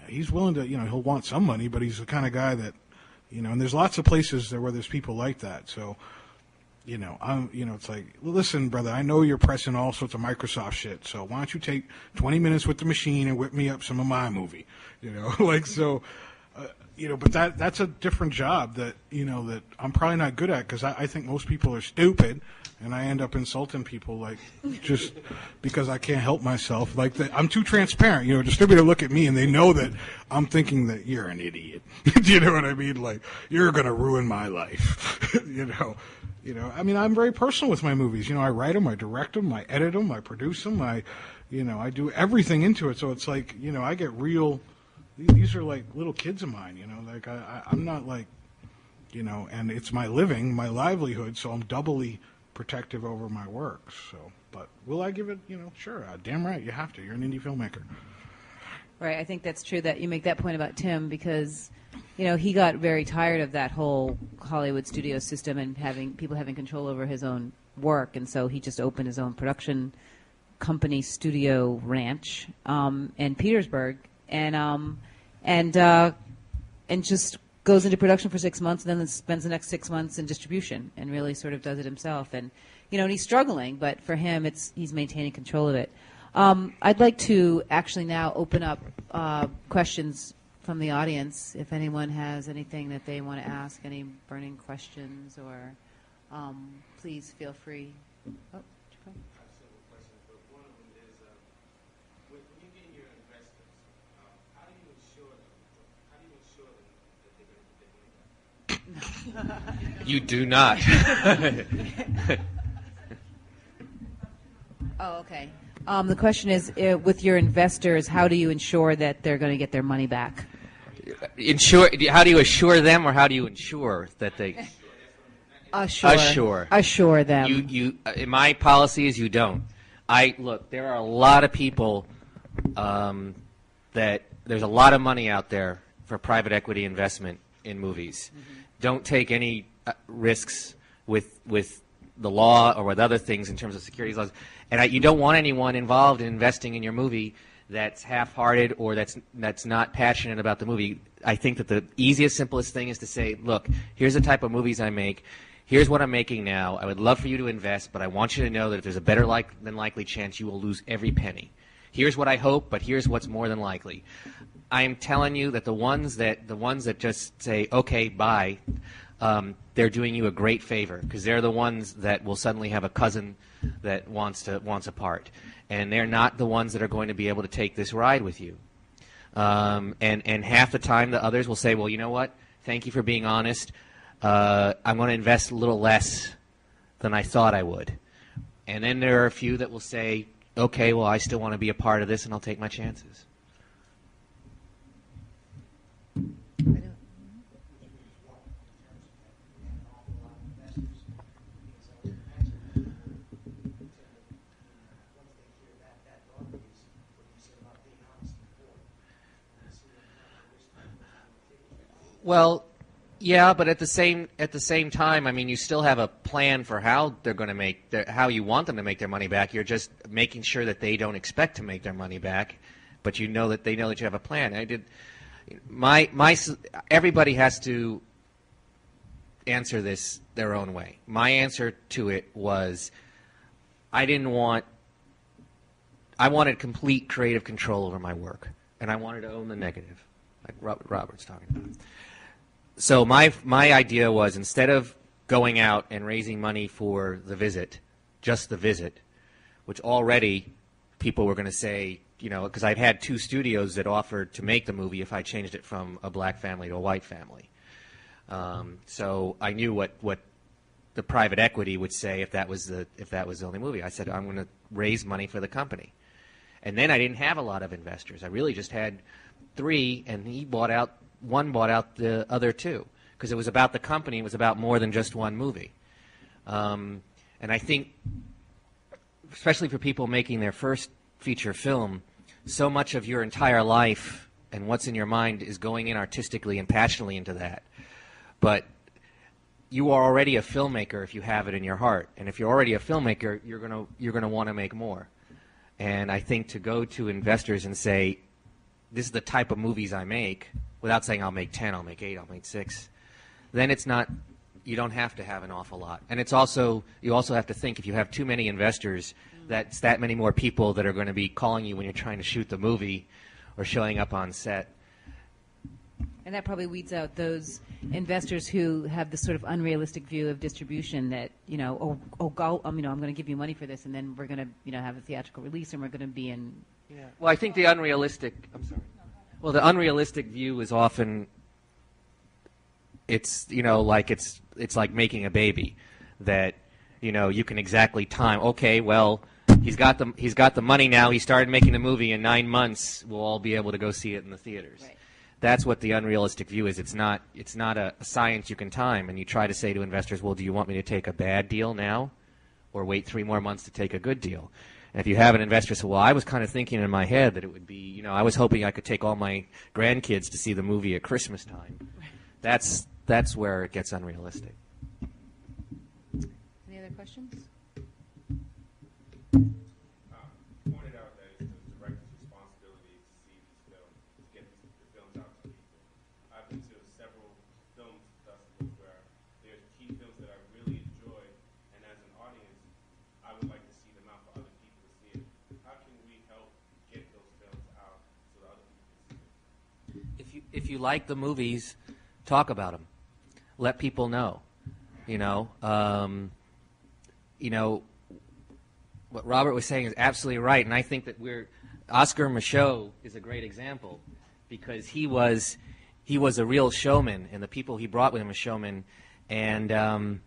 S2: he's willing to. You know, he'll want some money, but he's the kind of guy that, you know. And there's lots of places where there's people like that. So, it's like, listen, brother, I know you're pressing all sorts of Microsoft shit, so why don't you take 20 minutes with the machine and whip me up some of my movie, but that's a different job that I'm probably not good at, because I think most people are stupid, and I end up insulting people just because I can't help myself. I'm too transparent. A distributor look at me and they know that I'm thinking that you're an idiot. Do you know what I mean? You're gonna ruin my life. I'm very personal with my movies. I write them, I direct them, I edit them, I produce them, I do everything into it. So it's I get real. These are like little kids of mine. I'm not and it's my living, my livelihood. So I'm doubly protective over my work. So, but will I give it? Sure. Damn right, you have to. You're an indie filmmaker.
S5: Right. I think that's true that you make that point about Tim, because he got very tired of that whole Hollywood studio system and having control over his own work, and so he just opened his own production company, studio ranch in Petersburg, and just goes into production for 6 months and then spends the next 6 months in distribution and really sort of does it himself. And and he's struggling, but for him, he's maintaining control of it. I'd like to actually now open up questions from the audience. If anyone has anything that they want to ask, any burning questions, or please feel free. Oh,
S4: You do not.
S5: Oh, okay. The question is, with your investors, how do you ensure that they're going to get their money back?
S4: How do you assure them, or how do you ensure that they...
S5: Assure them.
S4: My policy is you don't. Look, there are a lot of people that there's a lot of money out there for private equity investment in movies. Mm-hmm. Don't take any risks with the law or with other things in terms of securities laws. And you don't want anyone involved in investing in your movie that's half-hearted or that's not passionate about the movie. I think that the easiest, simplest thing is to say, look, here's the type of movies I make. Here's what I'm making now. I would love for you to invest, but I want you to know that if there's a better than likely chance, you will lose every penny. Here's what I hope, but here's what's more than likely. I'm telling you that the ones that just say, okay, bye, they're doing you a great favor, because they're the ones that will suddenly have a cousin that wants a part, and they're not the ones that are going to be able to take this ride with you. And half the time the others will say, well, you know what? Thank you for being honest. I'm going to invest a little less than I thought I would. And then there are a few that will say, okay, well, I still want to be a part of this, and I'll take my chances. Well, yeah, but at the same time, I mean, you still have a plan for how they're going to how you want them to make their money back. You're just making sure that they don't expect to make their money back, but you know that they know that you have a plan. Everybody has to answer this their own way. My answer to it was, I wanted complete creative control over my work, and I wanted to own the negative, like Robert's talking about. So my idea was, instead of going out and raising money for the visit, just the visit, which already people were going to say, because I'd had 2 studios that offered to make the movie if I changed it from a black family to a white family. So I knew what the private equity would say if that was the only movie. I said, I'm going to raise money for the company. And then I didn't have a lot of investors. I really just had 3, and one bought out the other 2, because it was about the company. It was about more than just one movie. And I think, especially for people making their first feature film, so much of your entire life and what's in your mind is going in artistically and passionately into that. But you are already a filmmaker if you have it in your heart. And if you're already a filmmaker, you're gonna want to make more. And I think to go to investors and say, this is the type of movies I make, without saying I'll make 10, I'll make 8, I'll make 6, then it's not you don't have to have an awful lot. And it's also, you also have to think, if you have too many investors, that's that many more people that are going to be calling you when you're trying to shoot the movie or showing up on set.
S5: And that probably weeds out those investors who have this sort of unrealistic view of distribution that, you know, I'm going to give you money for this, and then we're going to, you know, have a theatrical release, and we're going to be in.
S4: Yeah. Well, I think the unrealistic. I'm sorry. Well, the unrealistic view is often, it's, you know, like it's like making a baby, that, you know, you can exactly time. Okay, well, he's got the money now. He started making the movie in 9 months. We'll all be able to go see it in the theaters.
S5: Right.
S4: That's what the unrealistic view is. It's not a science you can time. And you try to say to investors, well, do you want me to take a bad deal now, or wait 3 more months to take a good deal? And if you have an investor say, well, I was kind of thinking in my head that it would be, you know, I was hoping I could take all my grandkids to see the movie at Christmas time. That's where it gets unrealistic.
S5: Any other questions?
S6: Pointed out that it's the director's responsibility to see these films, to get the films out to people. I've been to several film festivals where there's key films that I really enjoy, and as an audience, I would like to see them out for other people to see it. How can we help get those films out so that other people can see it?
S4: If you like the movies, talk about them. Let people know. You know, what Robert was saying is absolutely right, and I think that Oscar Michaud is a great example, because he was a real showman, and the people he brought with him as showmen, and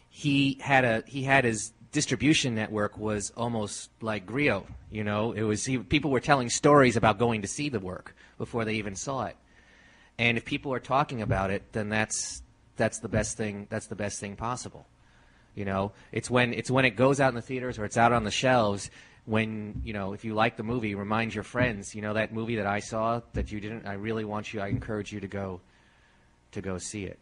S4: he had his distribution network was almost like Griot. You know, it was people were telling stories about going to see the work before they even saw it, and if people are talking about it, then that's the best thing. That's the best thing possible. You know, it's when it goes out in the theaters or it's out on the shelves. When, you know, if you like the movie, remind your friends. You know, that movie that I saw that you didn't. I encourage you to go see it.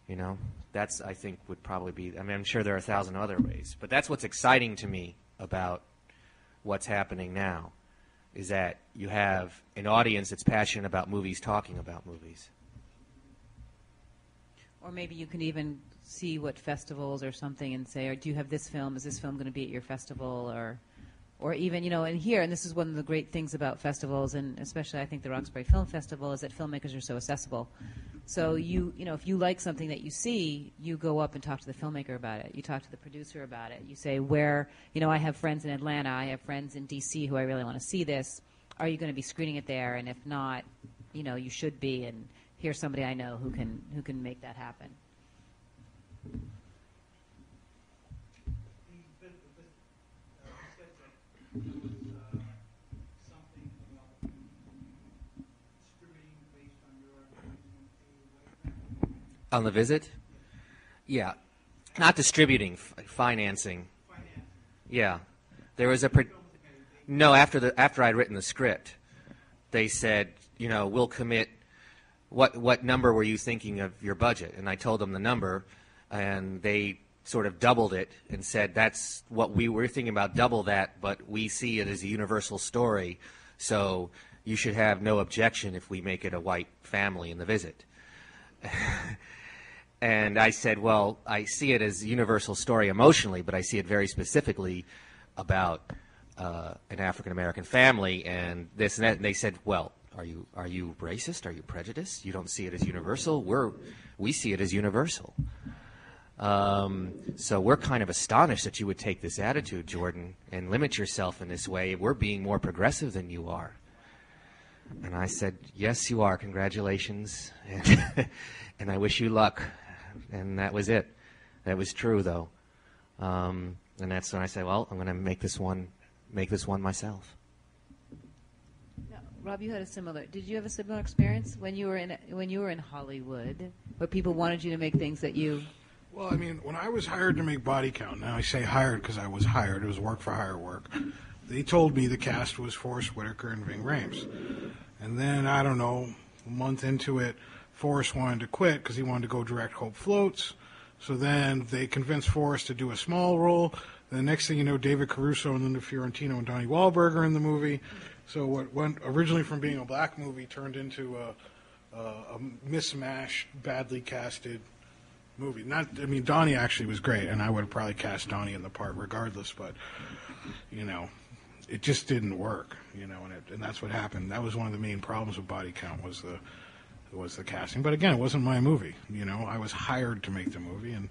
S4: You know, that's, I think, would probably be. I mean, I'm sure there are 1,000 other ways, but that's what's exciting to me about what's happening now, is that you have an audience that's passionate about movies, talking about movies.
S5: Or maybe you can even see what festivals or something and say, or do you have this film? Is this film going to be at your festival? Or even, you know, and this is one of the great things about festivals, and especially I think the Roxbury Film Festival, is that filmmakers are so accessible. So you know, if you like something that you see, you go up and talk to the filmmaker about it. You talk to the producer about it. You say, you know, I have friends in Atlanta, I have friends in D.C. who I really want to see this. Are you going to be screening it there? And if not, you know, you should be, and here's somebody I know who can make that happen.
S4: On the visit? Yeah. Not distributing, financing. Yeah. There was no, after I'd written the script, they said, you know, we'll commit. What number were you thinking of your budget? And I told them the number, and they sort of doubled it and said, that's what we were thinking about, double that, but we see it as a universal story, so you should have no objection if we make it a white family in the visit. And I said, well, I see it as a universal story emotionally, but I see it very specifically about an African-American family and this and that. And they said, well, are you racist? Are you prejudiced? You don't see it as universal? We see it as universal. So we're kind of astonished that you would take this attitude, Jordan, and limit yourself in this way. We're being more progressive than you are. And I said, yes, you are. Congratulations. And I wish you luck. And that was it. That was true, though. And that's when I said, well, I'm going to make this one myself.
S5: Now, Rob, you had did you have a similar experience when you were in Hollywood, where people wanted you to make things that you...
S2: Well, I mean, when I was hired to make Body Count, now I say hired because I was hired, it was work for hire work, they told me the cast was Forrest Whitaker and Ving Rhames. And then, I don't know, a month into it, Forrest wanted to quit because he wanted to go direct Hope Floats. So then they convinced Forrest to do a small role. And the next thing you know, David Caruso and Linda Fiorentino and Donnie Wahlberg are in the movie. So what went originally from being a black movie turned into a mismatched, badly casted movie. Not, I mean, Donnie actually was great, and I would have probably cast Donnie in the part regardless. But it just didn't work. And that's what happened. That was one of the main problems with Body Count was the casting. But again, it wasn't my movie. I was hired to make the movie, and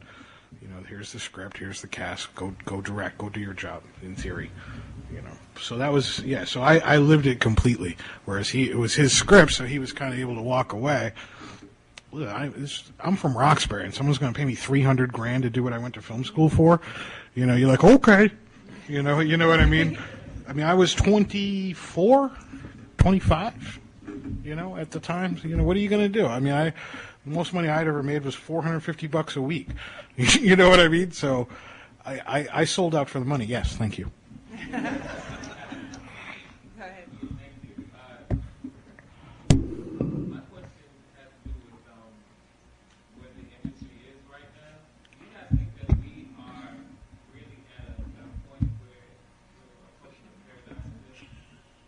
S2: here's the script, here's the cast. Go direct, go do your job. In theory. So that was, so I lived it completely, whereas it was his script, so he was kind of able to walk away. I'm from Roxbury, and someone's going to pay me $300,000 to do what I went to film school for. You're like, okay. You know what I mean? I mean, I was 24, 25, at the time. What are you going to do? I mean, the most money I'd ever made was $450 a week. You know what I mean? So I sold out for the money. Yes, thank you.
S3: Go ahead.
S6: My question has to do with where the industry is right now. Do you not think that we are really at a point where we're approaching a paradigm shift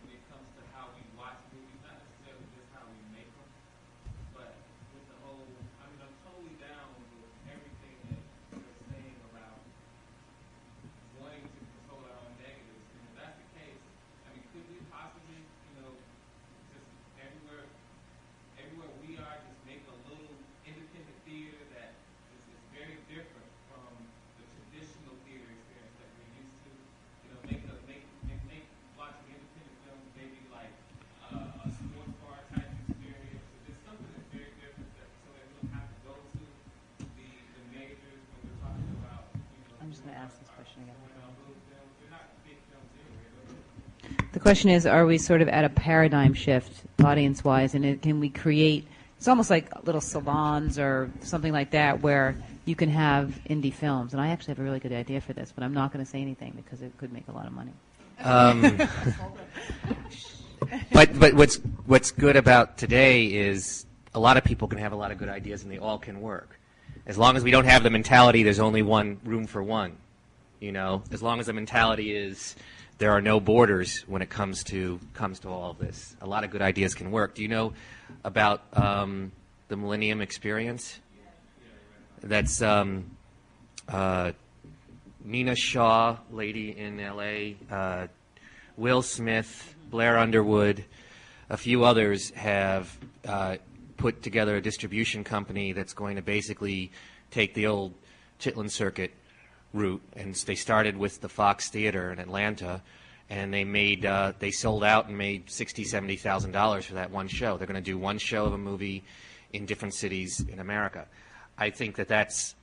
S6: when it comes to how we watch movies, not necessarily just how we make them, but with the whole, I mean, I'm totally down with everything that you're saying about wanting to control our own negatives. And if that's the case, I mean, could we possibly, just everywhere we are, just make a little independent theater that is very different from the traditional theater experience that we're used to? Make watching independent films maybe like a sports bar type experience, or just something that's very different, so that we don't have to go to the majors when we're talking about.
S5: I'm just going to ask this question again.
S6: They're not big films anyway.
S5: The question is, are we sort of at a paradigm shift, audience-wise, and can we create, it's almost like little salons or something like that where you can have indie films. And I actually have a really good idea for this, but I'm not going to say anything because it could make a lot of money.
S4: But what's good about today is a lot of people can have a lot of good ideas and they all can work. As long as we don't have the mentality there's only one room for one. As long as the mentality is there are no borders when it comes to all of this. A lot of good ideas can work. Do you know about the Millennium Experience? That's Nina Shaw, lady in L.A., Will Smith, Blair Underwood, a few others have put together a distribution company that's going to basically take the old Chitlin Circuit route, and they started with the Fox Theater in Atlanta, and they sold out and made $60,000-$70,000 for that one show. They're going to do one show of a movie in different cities in America. I think that's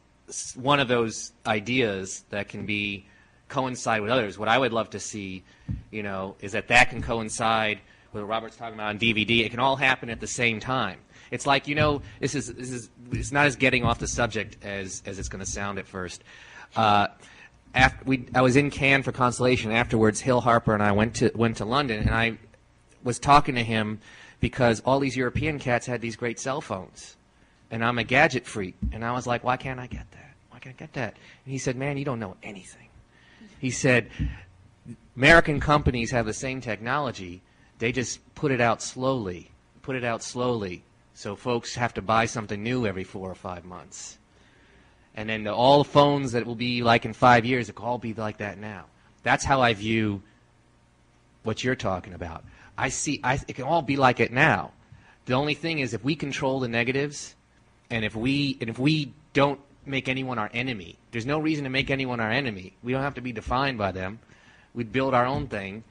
S4: one of those ideas that can coincide with others. What I would love to see, is that can coincide with what Robert's talking about on DVD. It can all happen at the same time. It's like, it's not as getting off the subject as it's going to sound at first. I was in Cannes for Constellation. Afterwards, Hill Harper and I went to London, and I was talking to him because all these European cats had these great cell phones, and I'm a gadget freak, and I was like, why can't I get that? Why can't I get that? And he said, man, you don't know anything. He said, American companies have the same technology. They just put it out slowly, so folks have to buy something new every 4 or 5 months. And then all the phones that will be like in 5 years, it will all be like that now. That's how I view what you're talking about. It can all be like it now. The only thing is if we control the negatives, and if we don't make anyone our enemy, there's no reason to make anyone our enemy. We don't have to be defined by them. We'd build our own thing.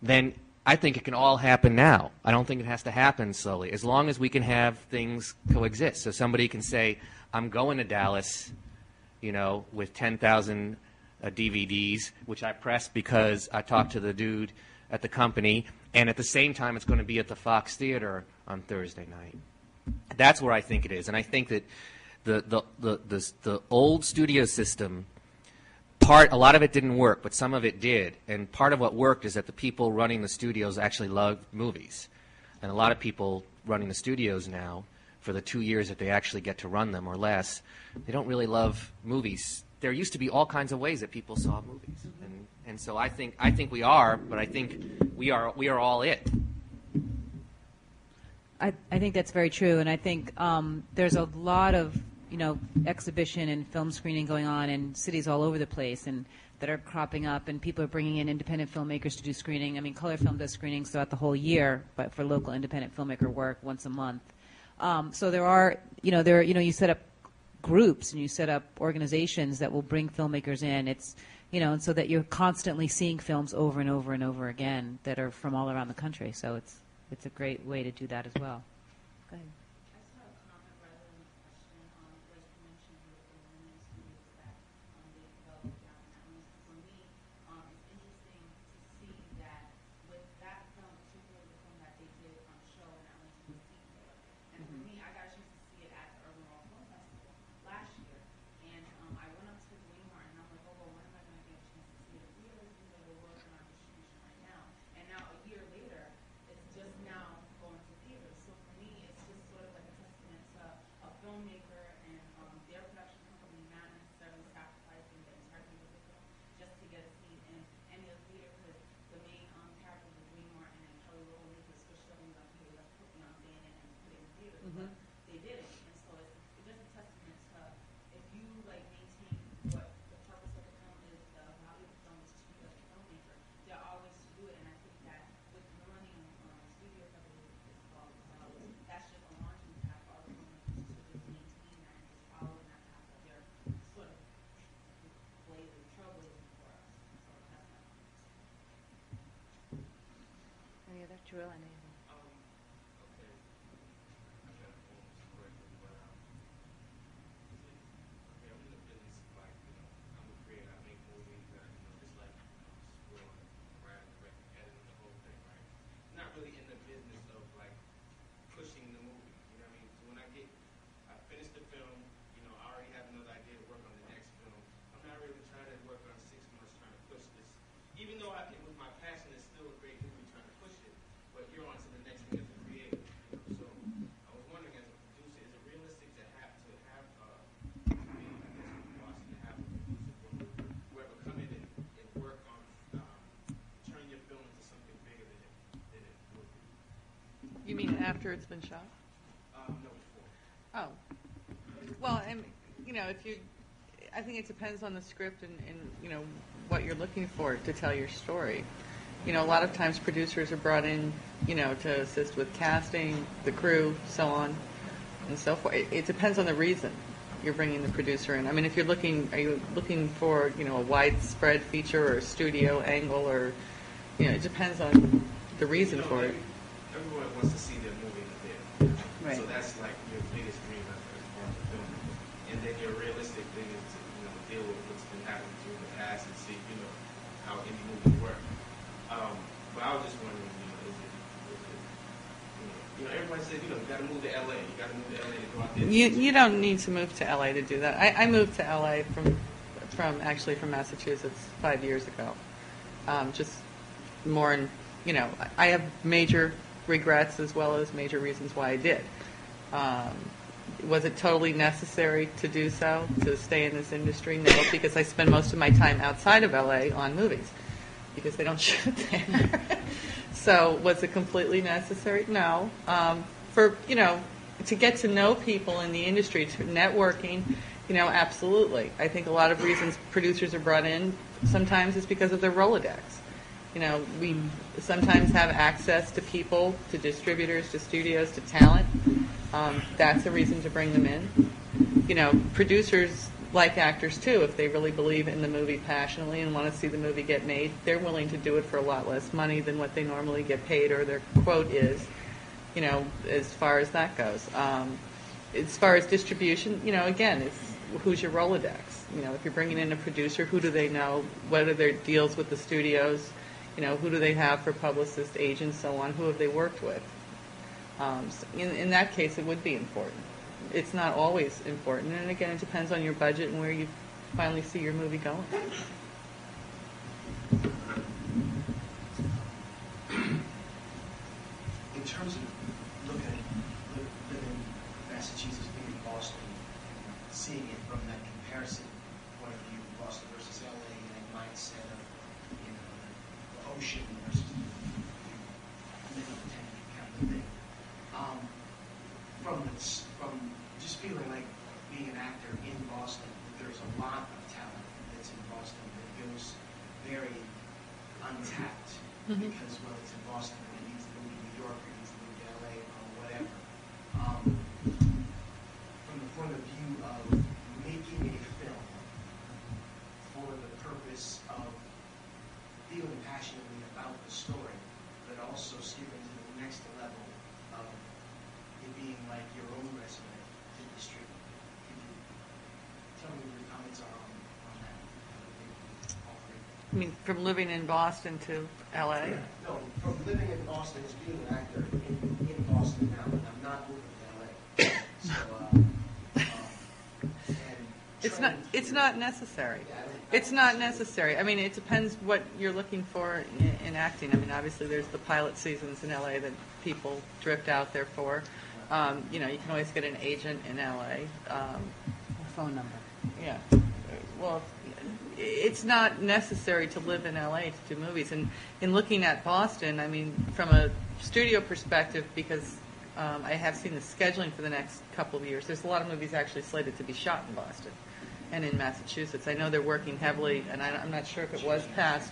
S4: Then I think it can all happen now. I don't think it has to happen slowly, as long as we can have things coexist. So somebody can say, I'm going to Dallas, with 10,000 DVDs, which I pressed because I talked to the dude at the company, and at the same time it's going to be at the Fox Theater on Thursday night. That's where I think it is, and I think that the old studio system, a lot of it didn't work, but some of it did, and part of what worked is that the people running the studios actually loved movies, and a lot of people running the studios now, for the 2 years that they actually get to run them or less, they don't really love movies. There used to be all kinds of ways that people saw movies, and so I think we are, but I think we are all it.
S5: I think that's very true, and I think there's a lot of exhibition and film screening going on in cities all over the place and that are cropping up, and people are bringing in independent filmmakers to do screening. I mean, Color Film does screenings throughout the whole year, but for local independent filmmaker work once a month. So there are, you set up groups and you set up organizations that will bring filmmakers in. It's, and so that you're constantly seeing films over and over and over again that are from all around the country. So it's a great way to do that as well. Go ahead.
S7: I just have a comment rather than a question. Like you mentioned with the women's studios that they developed downtown. For me, it's interesting to see that with that film, particularly the film that they did on the show, and I went to go see it. And for me, I got a chance to see it at the Urban World Film Festival last year. And I went up to the Wingmart and I'm like, oh, well, when am I going to get a chance to see it? We're working on distribution right now. And now a year later, it's just now going to theaters. So for me, it's just sort of like a testament to a filmmaker and their production company not necessarily sacrificing the entirety of the film just to get a seat in any other theater, because the main character was Green Martin and Kelly Rowland Lucas pushed them like, hey, let's put Beyonce in it and put it in theaters. But they didn't. And so it's just a testament to, if you like maintain what the purpose of the film is, the value of the film is to you as a filmmaker, there are always to do it. And I think that with Millennium Studios, I believe it's called, that's just a launching pad for all the filmmakers to just maintain that and just follow in that path that they're sort of blazing, trailblazing for us. So that's my point.
S5: Any other? Drill? I know you
S6: Okay. I got a phone correctly, but okay, I'm in the business of like, I'm a creator. I make movies that, just like scoring, writing, directing, editing, the whole thing, right? Not really in the business of like pushing the movie. You know what I mean? So when I finish the film, I already have another idea to work on the next film. I'm not really trying to work on 6 months trying to push this. Even though I can, with my passion, it's still a great movie trying to push it. But you're on to the next thing as a creator. So I was wondering, as a producer, is it realistic to have whoever come in and work on turn your film into something bigger than it would be?
S3: You mean after it's been shot?
S6: No, before.
S3: Oh. Well, and, I think it depends on the script and what you're looking for to tell your story. A lot of times producers are brought in, to assist with casting, the crew, so on and so forth. It depends on the reason you're bringing the producer in. I mean, are you looking for, a widespread feature or a studio angle, or, it depends on the reason for it.
S6: Everyone wants to see their movie in the theater.
S3: Right.
S6: So that's like your biggest dream as far as the film. And then your realistic thing is to, deal with what's been happening to you in the past and see, how indie movies work. But I was just wondering, everybody says, you got to move to LA. You got to move to LA to go out there.
S3: You don't need to move to LA to do that. I moved to LA from Massachusetts 5 years ago. Just more, I have major regrets as well as major reasons why I did. Was it totally necessary to do so, to stay in this industry? No, because I spend most of my time outside of LA on movies, because they don't shoot there. So was it completely necessary? No. To get to know people in the industry, to networking, absolutely. I think a lot of reasons producers are brought in sometimes is because of their Rolodex. We sometimes have access to people, to distributors, to studios, to talent. That's a reason to bring them in. Producers, like actors too, if they really believe in the movie passionately and want to see the movie get made, they're willing to do it for a lot less money than what they normally get paid, or their quote is, as far as that goes. As far as distribution, again, it's who's your Rolodex? If you're bringing in a producer, who do they know? What are their deals with the studios? Who do they have for publicists, agents, so on? Who have they worked with? In that case, it would be important. It's not always important, and again, it depends on your budget and where you finally see your movie going.
S8: In terms of looking at living in Massachusetts, being in Boston, and seeing it from that comparison point of view, Boston versus LA, and that mindset of the ocean versus the middle of the tank kind of thing. From just feeling like, being an actor in Boston, that there's a lot of talent that's in Boston that goes very untapped because, well, it's in Boston and it needs to move to New York or it needs to move to LA or whatever. From the point of view of making a film for the purpose of feeling passionately about the story, but also skipping to the next level of it being like your own resume to distribute. Could you tell me what your comments are on that? All three.
S3: I mean, from living in Boston to LA?
S8: No, from living in Boston as being an actor in Boston now, and I'm not moving to LA. So, and
S3: It's not necessary. It's not necessary. I mean, it depends what you're looking for in acting. I mean, obviously, there's the pilot seasons in LA that people drift out there for. You know, you can always get an agent in LA.
S5: A phone number.
S3: Yeah. Well, it's not necessary to live in LA to do movies. And in looking at Boston, I mean, from a studio perspective, because I have seen the scheduling for the next couple of years, there's a lot of movies actually slated to be shot in Boston and in Massachusetts. I know they're working heavily, and I'm not sure if it was passed.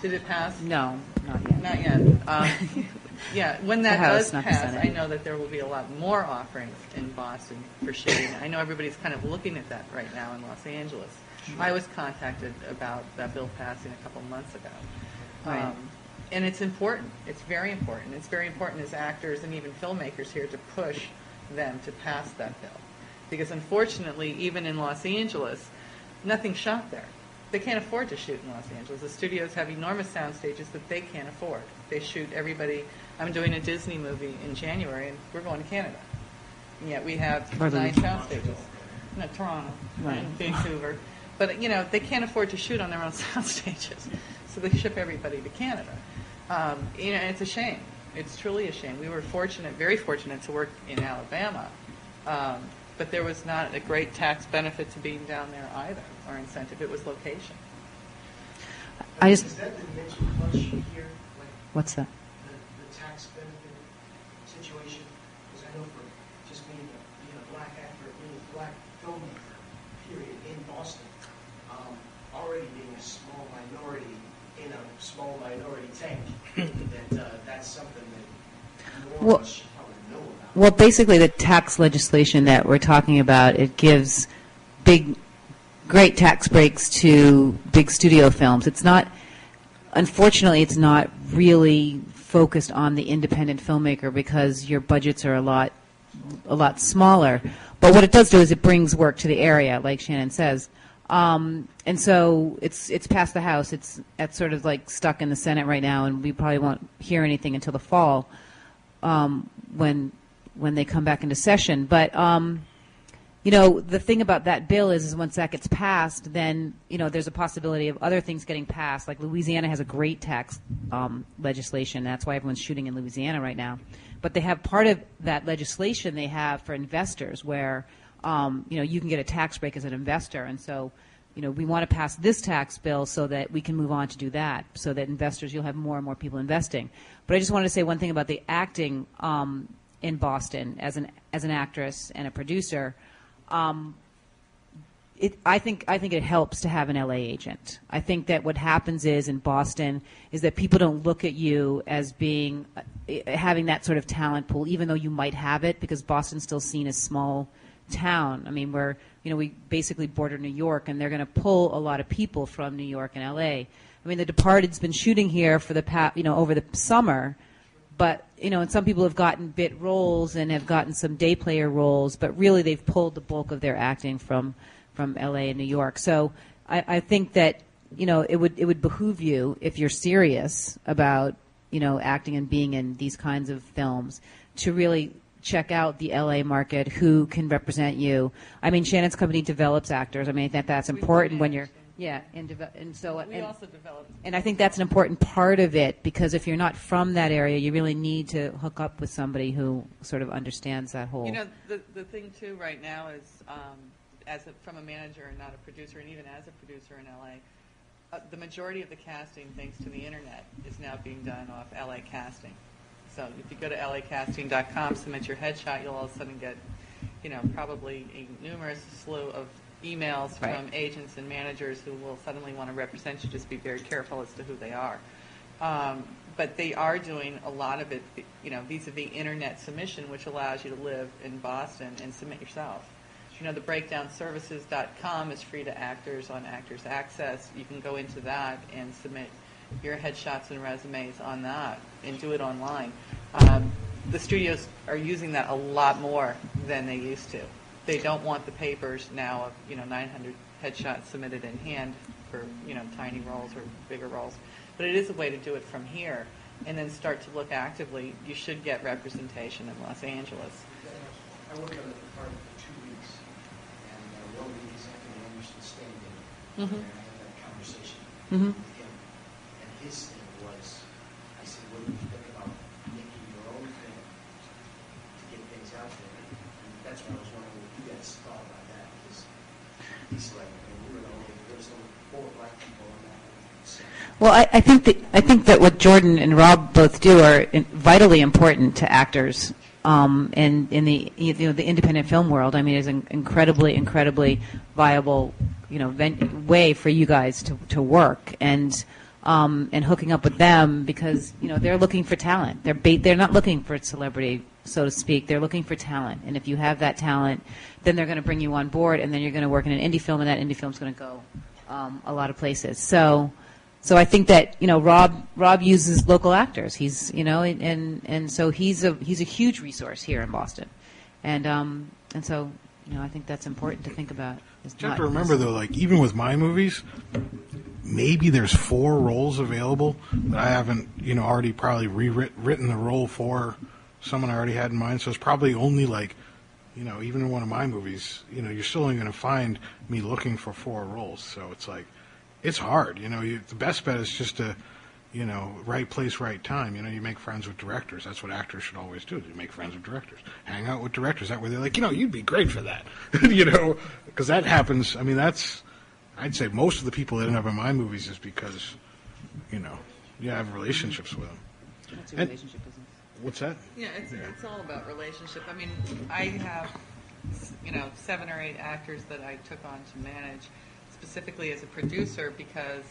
S3: Did it pass?
S5: No, not yet.
S3: Not yet. Yeah, when that
S5: House,
S3: does
S5: not the
S3: pass,
S5: Senate.
S3: I know that there will be a lot more offerings in Boston for shooting. I know everybody's kind of looking at that right now in Los Angeles. I was contacted about that bill passing a couple months ago.
S5: Right.
S3: And it's important. It's very important. It's very important as actors and even filmmakers here to push them to pass that bill. Because unfortunately, even in Los Angeles, nothing's shot there. They can't afford to shoot in Los Angeles. The studios have enormous sound stages that they can't afford. They shoot everybody. I'm doing a Disney movie in January, and we're going to Canada. And yet we have 9 sound stages. No, Toronto, and Vancouver. But, you know, they can't afford to shoot on their own sound stages. So they ship everybody to Canada. You know, it's a shame. It's truly a shame. We were fortunate, very fortunate, to work in Alabama. But there was not a great tax benefit to being down there either, or incentive. It was location.
S8: Is that the mentioned much here? Like
S5: What's that?
S8: the tax benefit situation? Because I know for just being a black actor, being a black filmmaker, period, in Boston, already being a small minority in a small minority tank, that's something that more of us should probably know about.
S5: Well, basically, the tax legislation that we're talking about, it gives great tax breaks to big studio films. It's not, unfortunately, it's not really focused on the independent filmmaker because your budgets are a lot smaller. But what it does do is it brings work to the area, like Shannon says. And so it's passed the House. It's sort of like stuck in the Senate right now, and we probably won't hear anything until the fall when they come back into session. But you know, the thing about that bill is once that gets passed, then, you know, there's a possibility of other things getting passed. Like Louisiana has a great tax legislation. That's why everyone's shooting in Louisiana right now. But they have part of that legislation they have for investors where, you know, you can get a tax break as an investor. And so, you know, we want to pass this tax bill so that we can move on to do that, so that investors, you'll have more and more people investing. But I just wanted to say one thing about the acting in Boston as an actress and a producer. I think it helps to have an LA agent. I think that what happens is in Boston is that people don't look at you as being having that sort of talent pool, even though you might have it, because Boston's still seen as small town. I mean, we basically border New York, and they're going to pull a lot of people from New York and LA. I mean, The Departed's been shooting here for over the summer. But, you know, and some people have gotten bit roles and have gotten some day player roles, but really they've pulled the bulk of their acting from L.A. and New York. So I think that, you know, it would behoove you, if you're serious about, you know, acting and being in these kinds of films, to really check out the L.A. market, who can represent you. I mean, Shannon's company develops actors. I mean, I think that's important when you're... Yeah, and so
S3: We also developed.
S5: and I think that's an important part of it, because if you're not from that area, you really need to hook up with somebody who sort of understands that whole.
S3: You know, the thing too right now is, from a manager and not a producer, and even as a producer in LA, the majority of the casting, thanks to the internet, is now being done off LA Casting. So if you go to lacasting.com, submit your headshot, you'll all of a sudden get probably a numerous slew of emails
S1: Right.
S3: from agents and managers who will suddenly want to represent you. Just be very careful as to who they are. But they are doing a lot of it, vis-a-vis internet submission, which allows you to live in Boston and submit yourself. The breakdownservices.com is free to actors on Actors Access. You can go into that and submit your headshots and resumes on that and do it online. The studios are using that a lot more than they used to. They don't want the papers now of 900 headshots submitted in hand for tiny roles or bigger roles. But it is a way to do it from here and then start to look actively. You should get representation in Los Angeles.
S8: I worked on the department for 2 weeks, and one of the executive Anderson standing,
S3: Mhm.
S8: and I had that conversation
S1: Mhm.
S8: with him. And his thing was, I said, what do you think about making your own thing to get things out there? And that's why I was wondering what you guys thought about that, because he's like, we were the only, there was only 4 black people on that. So,
S1: Well, I think that what Jordan and Rob both do are vitally important to actors. And in the the independent film world, I mean, it's an incredibly viable way for you guys to work and hooking up with them because they're looking for talent. They're not looking for celebrity, so to speak. They're looking for talent, and if you have that talent, then they're going to bring you on board, and then you're going to work in an indie film, and that indie film's going to go a lot of places. So I think that Rob uses local actors. He's and so he's a huge resource here in Boston, and so I think that's important to think about.
S2: You have to remember though, like even with my movies, maybe there's 4 roles available that I haven't already probably rewritten the role for someone I already had in mind. So it's probably only like even in one of my movies, you're still only going to find me looking for 4 roles. So it's like. It's hard, the best bet is just to, right place, right time. You make friends with directors. That's what actors should always do. You make friends with directors. Hang out with directors. That way they're like, you'd be great for that. Because that happens. I mean, I'd say most of the people that end up in my movies is because, you have relationships with them.
S5: What's your relationship business?
S2: What's that?
S3: Yeah, it's all about relationship. I mean, I have 7 or 8 actors that I took on to manage specifically as a producer because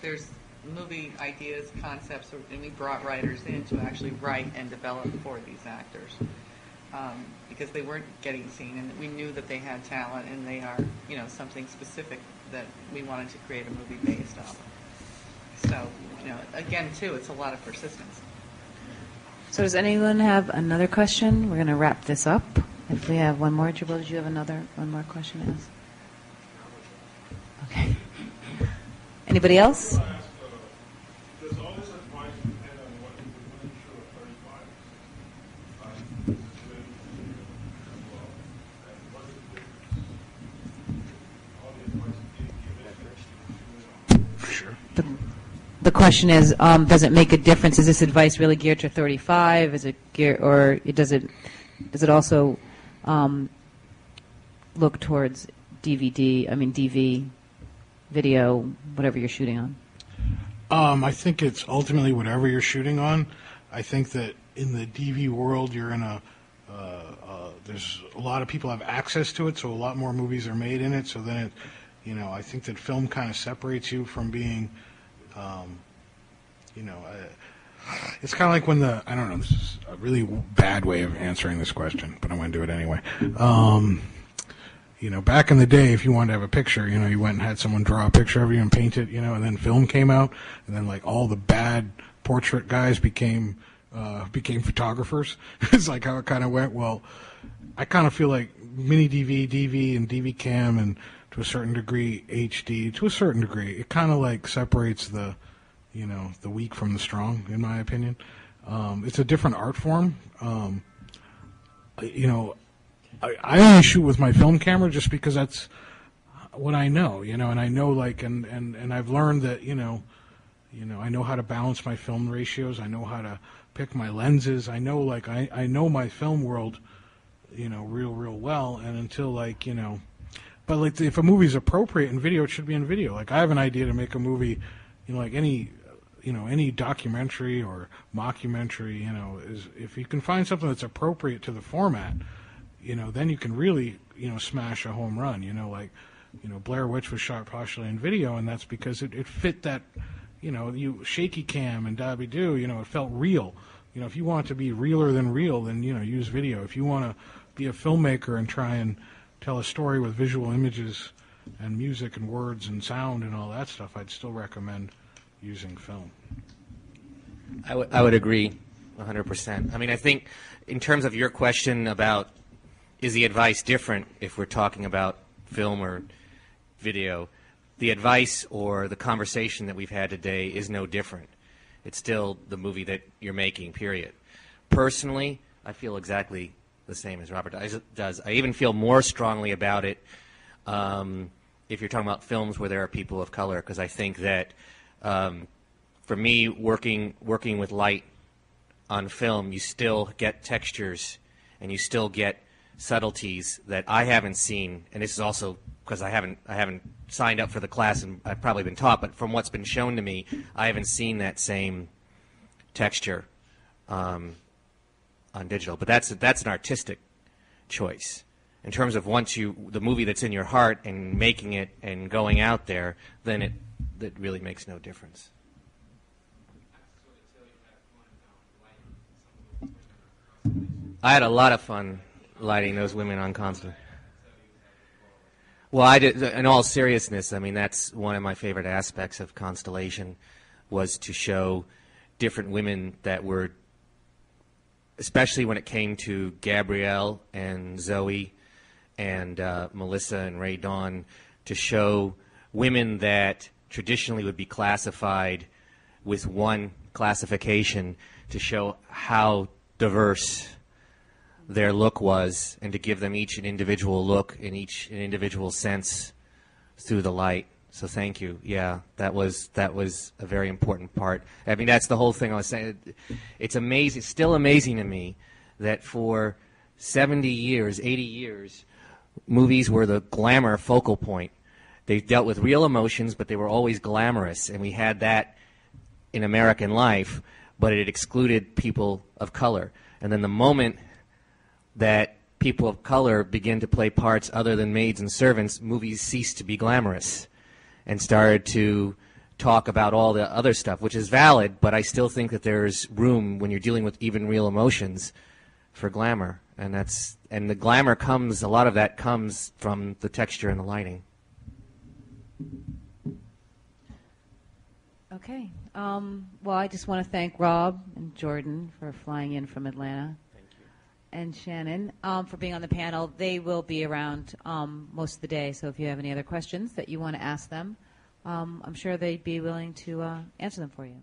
S3: there's movie ideas, concepts, and we brought writers in to actually write and develop for these actors because they weren't getting seen, and we knew that they had talent and they are, something specific that we wanted to create a movie based off of. So, again, too, it's a lot of persistence.
S5: So does anyone have another question? We're going to wrap this up. If we have one more, Jabal, did you have one more question to ask? Okay. Anybody else?
S6: Does all this advice depend on what you would show at 35? What is the difference? All the advice you gave at
S2: Sure.
S1: The question is, does it make a difference? Is this advice really geared to 35? Is it does it also look towards DV, video, whatever you're shooting on?
S2: I think it's ultimately whatever you're shooting on. I think that in the DV world, you're in there's a lot of people have access to it, so a lot more movies are made in it. So then I think that film kind of separates you from being, it's kind of like when I don't know, this is a really bad way of answering this question, but I'm going to do it anyway. Back in the day, if you wanted to have a picture, you went and had someone draw a picture of you and paint it, and then film came out, and then like all the bad portrait guys became photographers. It's like how it kind of went. Well, I kind of feel like mini DV, and DV cam, and to a certain degree HD, to a certain degree, it kind of like separates the weak from the strong, in my opinion. It's a different art form. I only shoot with my film camera just because that's what I know, and I know and I've learned that, I know how to balance my film ratios. I know how to pick my lenses. I know, I know my film world, real well. And until but if a movie's appropriate in video, it should be in video. I have an idea to make a movie, any documentary or mockumentary, is if you can find something that's appropriate to the format, then you can really, smash a home run. Like, Blair Witch was shot partially in video, and that's because it fit that, you shaky cam and Dabby Doo, it felt real. If you want it to be realer than real, then, use video. If you want to be a filmmaker and try and tell a story with visual images and music and words and sound and all that stuff, I'd still recommend using film.
S4: I would agree 100%. I mean, I think in terms of your question about is the advice different if we're talking about film or video, the advice or the conversation that we've had today is no different. It's still the movie that you're making, period. Personally, I feel exactly the same as Robert does. I even feel more strongly about it if you're talking about films where there are people of color, because I think that for me, working with light on film, you still get textures and you still get subtleties that I haven't seen, and this is also because I haven't signed up for the class and I've probably been taught, but from what's been shown to me, I haven't seen that same texture on digital. But that's an artistic choice. In terms of the movie that's in your heart and making it and going out there, then that really makes no difference. I had a lot of fun lighting those women on Constellation. Well, I did. In all seriousness, I mean, that's one of my favorite aspects of Constellation, was to show different women that were, especially when it came to Gabrielle and Zoe and Melissa and Ray Dawn, to show women that traditionally would be classified with one classification, to show how diverse their look was, and to give them each an individual look and each an individual sense through the light. So thank you. Yeah, that was a very important part. I mean, that's the whole thing I was saying. It's amazing. It's still amazing to me that for 70 years, 80 years, movies were the glamour focal point. They dealt with real emotions, but they were always glamorous, and we had that in American life, but it excluded people of color. And then the moment that people of color begin to play parts other than maids and servants, movies ceased to be glamorous and started to talk about all the other stuff, which is valid, but I still think that there's room when you're dealing with even real emotions for glamour. And the glamour a lot of that comes from the texture and the lighting.
S5: Okay. Well, I just want to thank Rob and Jordan for flying in from Atlanta. And Shannon for being on the panel. They will be around most of the day, so if you have any other questions that you want to ask them, I'm sure they'd be willing to answer them for you.